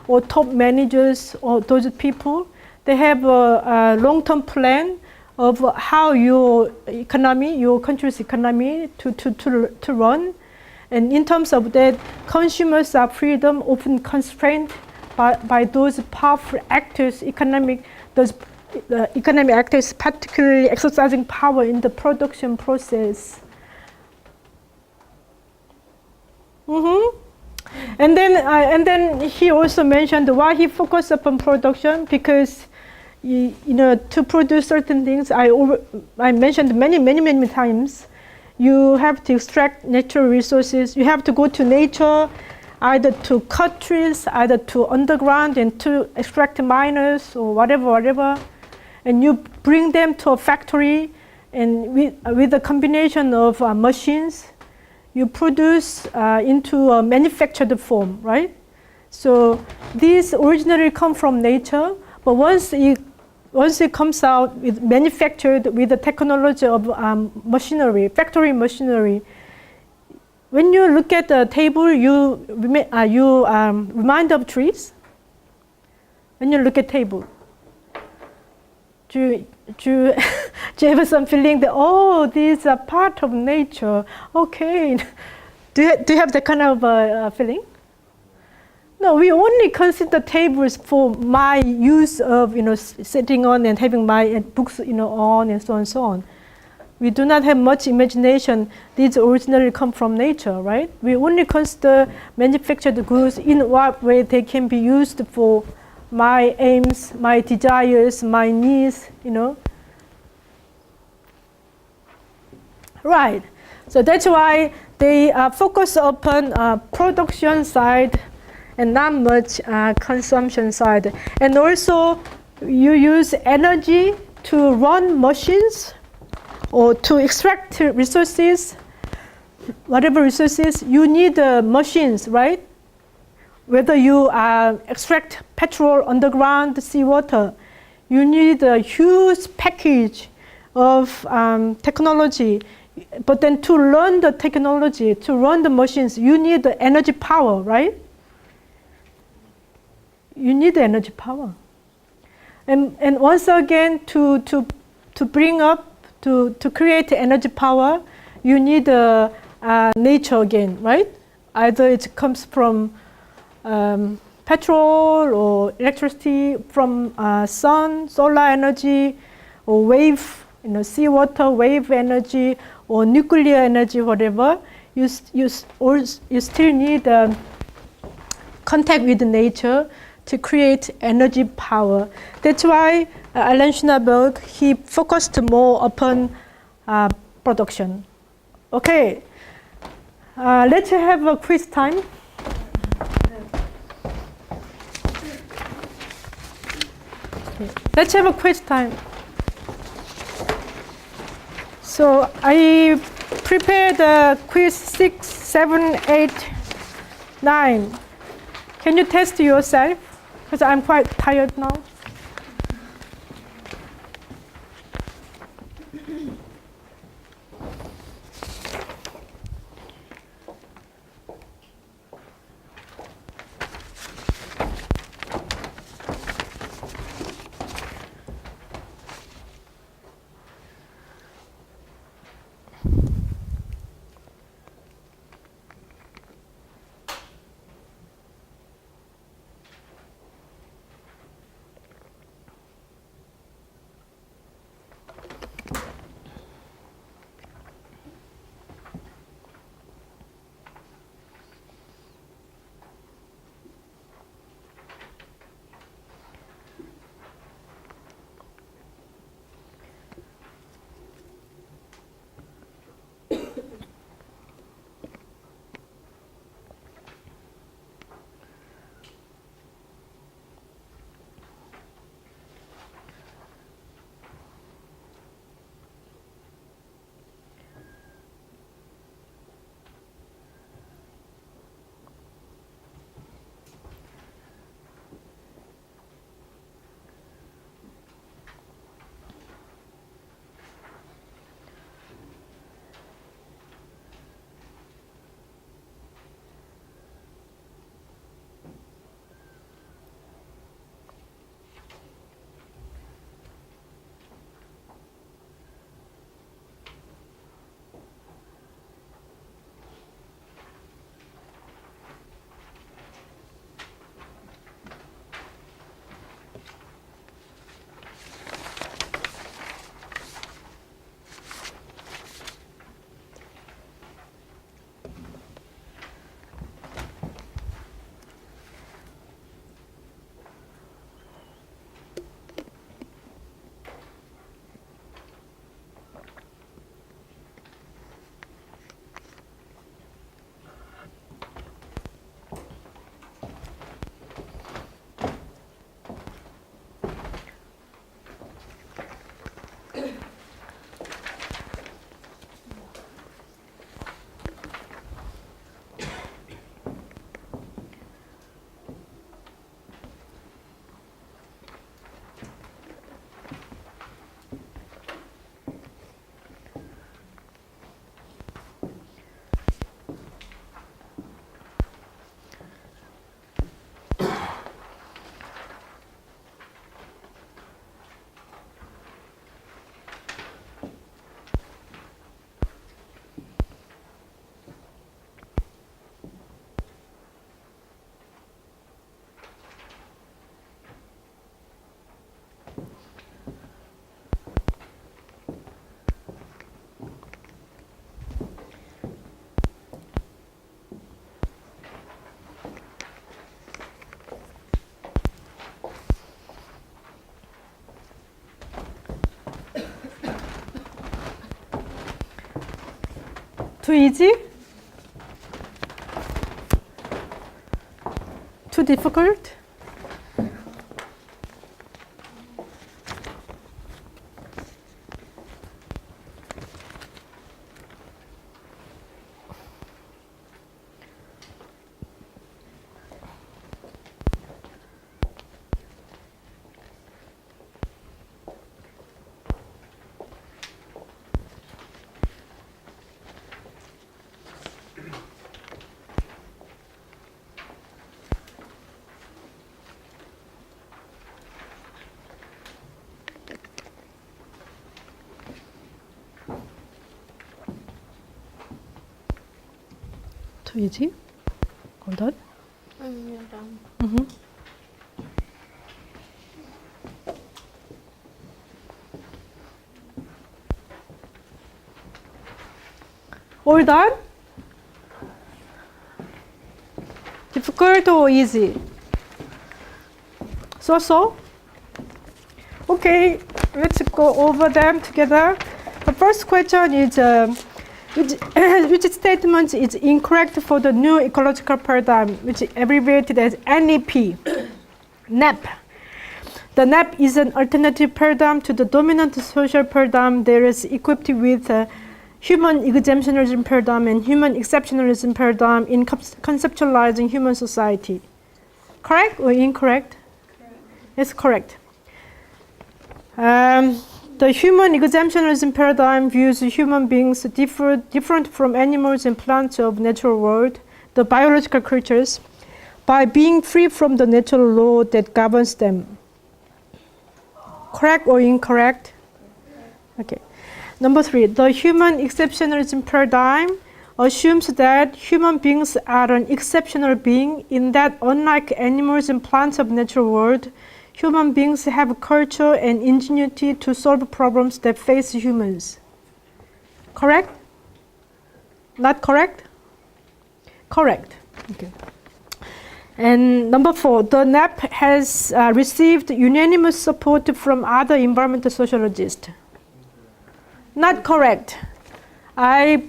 Speaker 1: or top managers or those people, they have a long-term plan of how your country's economy to run. And in terms of that, consumers' freedom often constrained by those powerful actors, economic actors, particularly exercising power in the production process. And then he also mentioned why he focused upon production, because to produce certain things, I mentioned many times, you have to extract natural resources. You have to go to nature, either to cut trees, either to underground and to extract miners or whatever, and you bring them to a factory, and with a combination of machines, you produce into a manufactured form, right? So these originally come from nature, but once it comes out with manufactured with the technology of machinery, factory machinery, when you look at the table, you remind of trees. When you look at table, do you have some feeling that, oh, these are part of nature? Okay. Do you have that kind of feeling? No, we only consider tables for my use of, sitting on and having my books, on and so on and so on. We do not have much imagination. These originally come from nature, right? We only consider manufactured goods in what way they can be used for my aims, my desires, my needs, Right. So that's why they focus upon production side and not much consumption side. And also, you use energy to run machines or to extract resources, whatever resources, you need machines, right? Whether you extract petrol underground, seawater, you need a huge package of technology. But then to learn the technology, to run the machines, you need the energy power, right? You need the energy power. And once again, to bring up, to create energy power, you need nature again, right? Either it comes from petrol or electricity from sun, solar energy, or wave, seawater wave energy, or nuclear energy, whatever. You still need contact with nature to create energy power. That's why Alan Schneeberg, he focused more upon production. Okay, let's have a quiz time. Let's have a quiz time. So I prepared quiz 6, 7, 8, 9. Can you test yourself? Because I'm quite tired now. Too easy? Too difficult? Too easy? Hold on.
Speaker 8: You're done.
Speaker 1: Mhm. All done? Difficult or easy? So? Okay, let's go over them together. The first question is, which statement is incorrect for the new ecological paradigm, which is abbreviated as NEP? NEP. The NEP is an alternative paradigm to the dominant social paradigm that is equipped with human exemptionalism paradigm and human exceptionalism paradigm in conceptualizing human society. Correct or incorrect? Correct. It's correct. The human exemptionalism paradigm views human beings different from animals and plants of natural world, the biological creatures, by being free from the natural law that governs them. Correct or incorrect? Okay. Number 3, the human exceptionalism paradigm assumes that human beings are an exceptional being in that, unlike animals and plants of natural world, human beings have culture and ingenuity to solve problems that face humans. Correct? Not correct? Correct. Okay. And number 4, the NEP has received unanimous support from other environmental sociologists. Not correct. I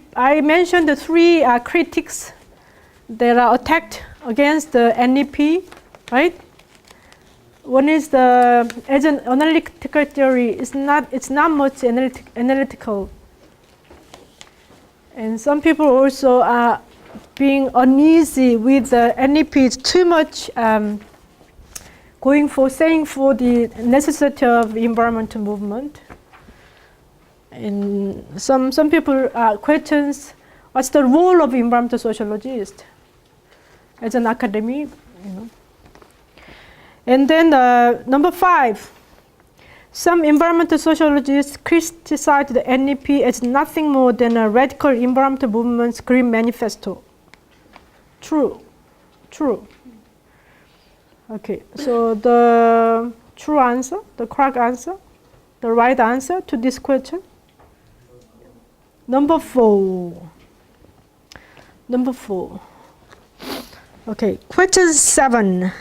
Speaker 1: mentioned the 3 critics that are attacked against the NEP, right? One is as an analytical theory, it's not much analytical. And some people also are being uneasy with the NEP. It's too much saying for the necessity of environmental movement. And some people questions what's the role of environmental sociologist as an academy, you know. And then number 5, some environmental sociologists criticize the NEP as nothing more than a radical environmental movement's green manifesto. True. Okay, so the true answer, the correct answer, the right answer to this question? Number 4. Okay, question 7.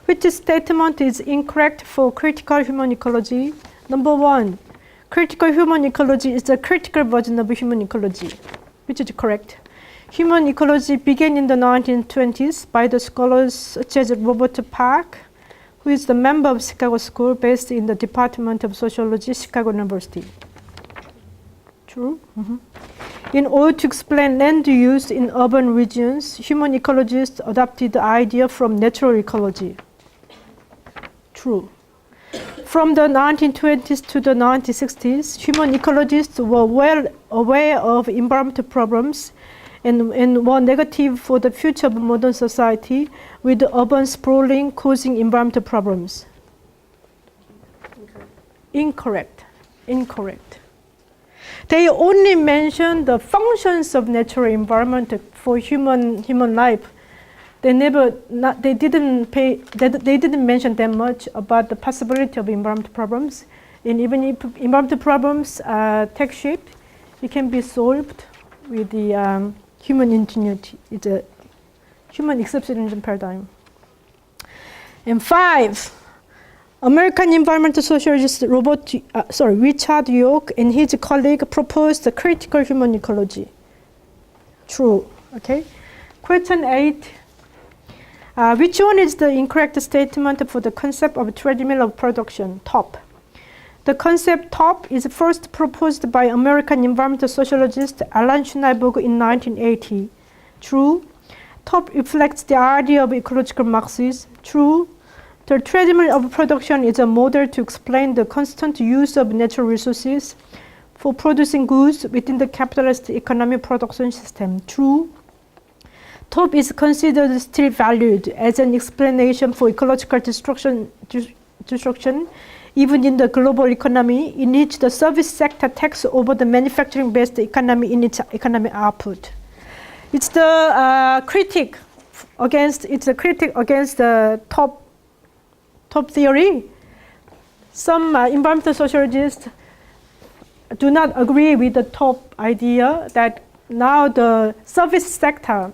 Speaker 1: Which statement is incorrect for critical human ecology? Number 1, critical human ecology is the critical version of human ecology, which is correct. Human ecology began in the 1920s by the scholars such as Robert Park, who is the member of Chicago School based in the Department of Sociology, Chicago University. True? Mm-hmm. In order to explain land use in urban regions, human ecologists adopted the idea from natural ecology. True. From the 1920s to the 1960s, human ecologists were well aware of environmental problems and were negative for the future of modern society, with urban sprawling causing environmental problems. Incorrect. They only mention the functions of natural environment for human life. They didn't mention that much about the possibility of environmental problems. And even if environmental problems take shape, it can be solved with the human ingenuity. It's a human exceptionalism paradigm. And 5, American environmental sociologist Richard York and his colleague proposed the critical human ecology. True. Okay. Question 8. Which one is the incorrect statement for the concept of treadmill of production? Top. The concept top is first proposed by American environmental sociologist Alan Schneiberg in 1980. True. Top reflects the idea of ecological Marxism. True. The treadmill of production is a model to explain the constant use of natural resources for producing goods within the capitalist economic production system. True. Top is considered still valued as an explanation for ecological destruction even in the global economy, in which the service sector takes over the manufacturing-based economy in its economic output. It's the critic against the top theory. Some environmental sociologists do not agree with the top idea that now the service sector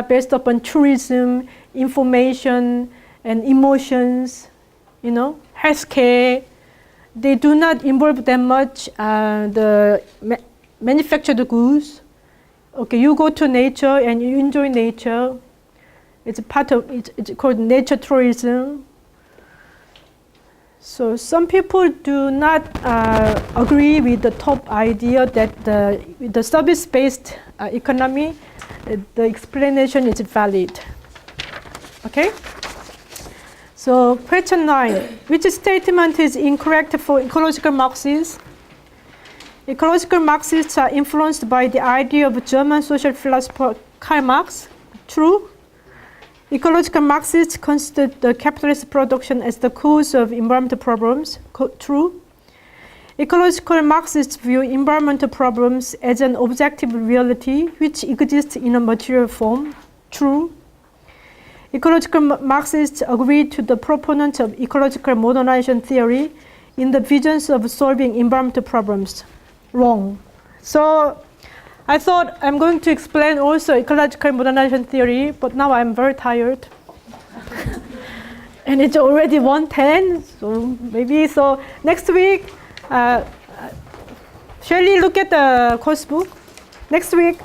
Speaker 1: based upon tourism, information, and emotions, healthcare, they do not involve that much the manufactured goods. Okay, you go to nature and you enjoy nature. It's called nature tourism. So some people do not agree with the top idea that the service-based economy, the explanation is valid. Okay? So question 9, which statement is incorrect for ecological Marxists? Ecological Marxists are influenced by the idea of German social philosopher Karl Marx. True. Ecological Marxists consider the capitalist production as the cause of environmental problems. True. Ecological Marxists view environmental problems as an objective reality which exists in a material form. True. Ecological Marxists agree to the proponents of ecological modernization theory in the visions of solving environmental problems. Wrong. So I thought I'm going to explain also ecological modernization theory, but now I'm very tired. And it's already 1:10, so next week, shall we look at the course book? Next week,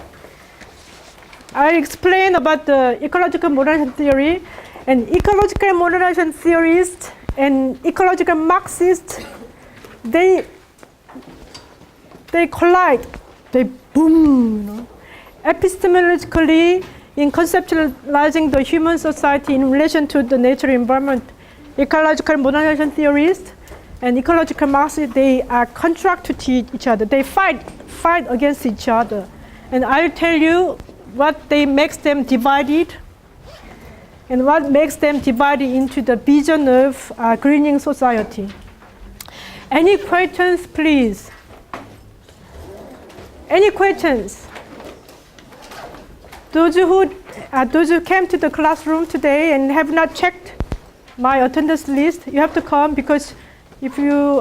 Speaker 1: I'll explain about the ecological modernization theory, and ecological modernization theorists and ecological Marxists, they collide, they boom, Epistemologically, in conceptualizing the human society in relation to the natural environment, ecological modernization theorists and ecological Marxists, they are contract to each other. They fight against each other. And I'll tell you what makes them divided and what makes them divided into the vision of greening society. Any questions, please? Any questions? Those who came to the classroom today and have not checked my attendance list, you have to come, because if you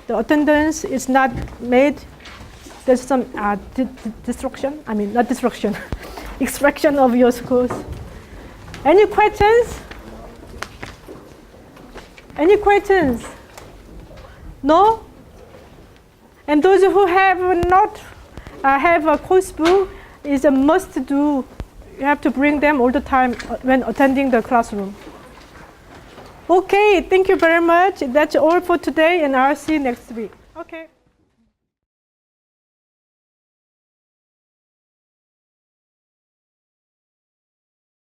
Speaker 1: the attendance is not made, there's some destruction. I mean, not destruction, extraction of your scores. Any questions? Any questions? No? And those who have not have a course book, is a must do. You have to bring them all the time when attending the classroom. Okay, thank you very much. That's all for today, and I'll see you next week. Okay.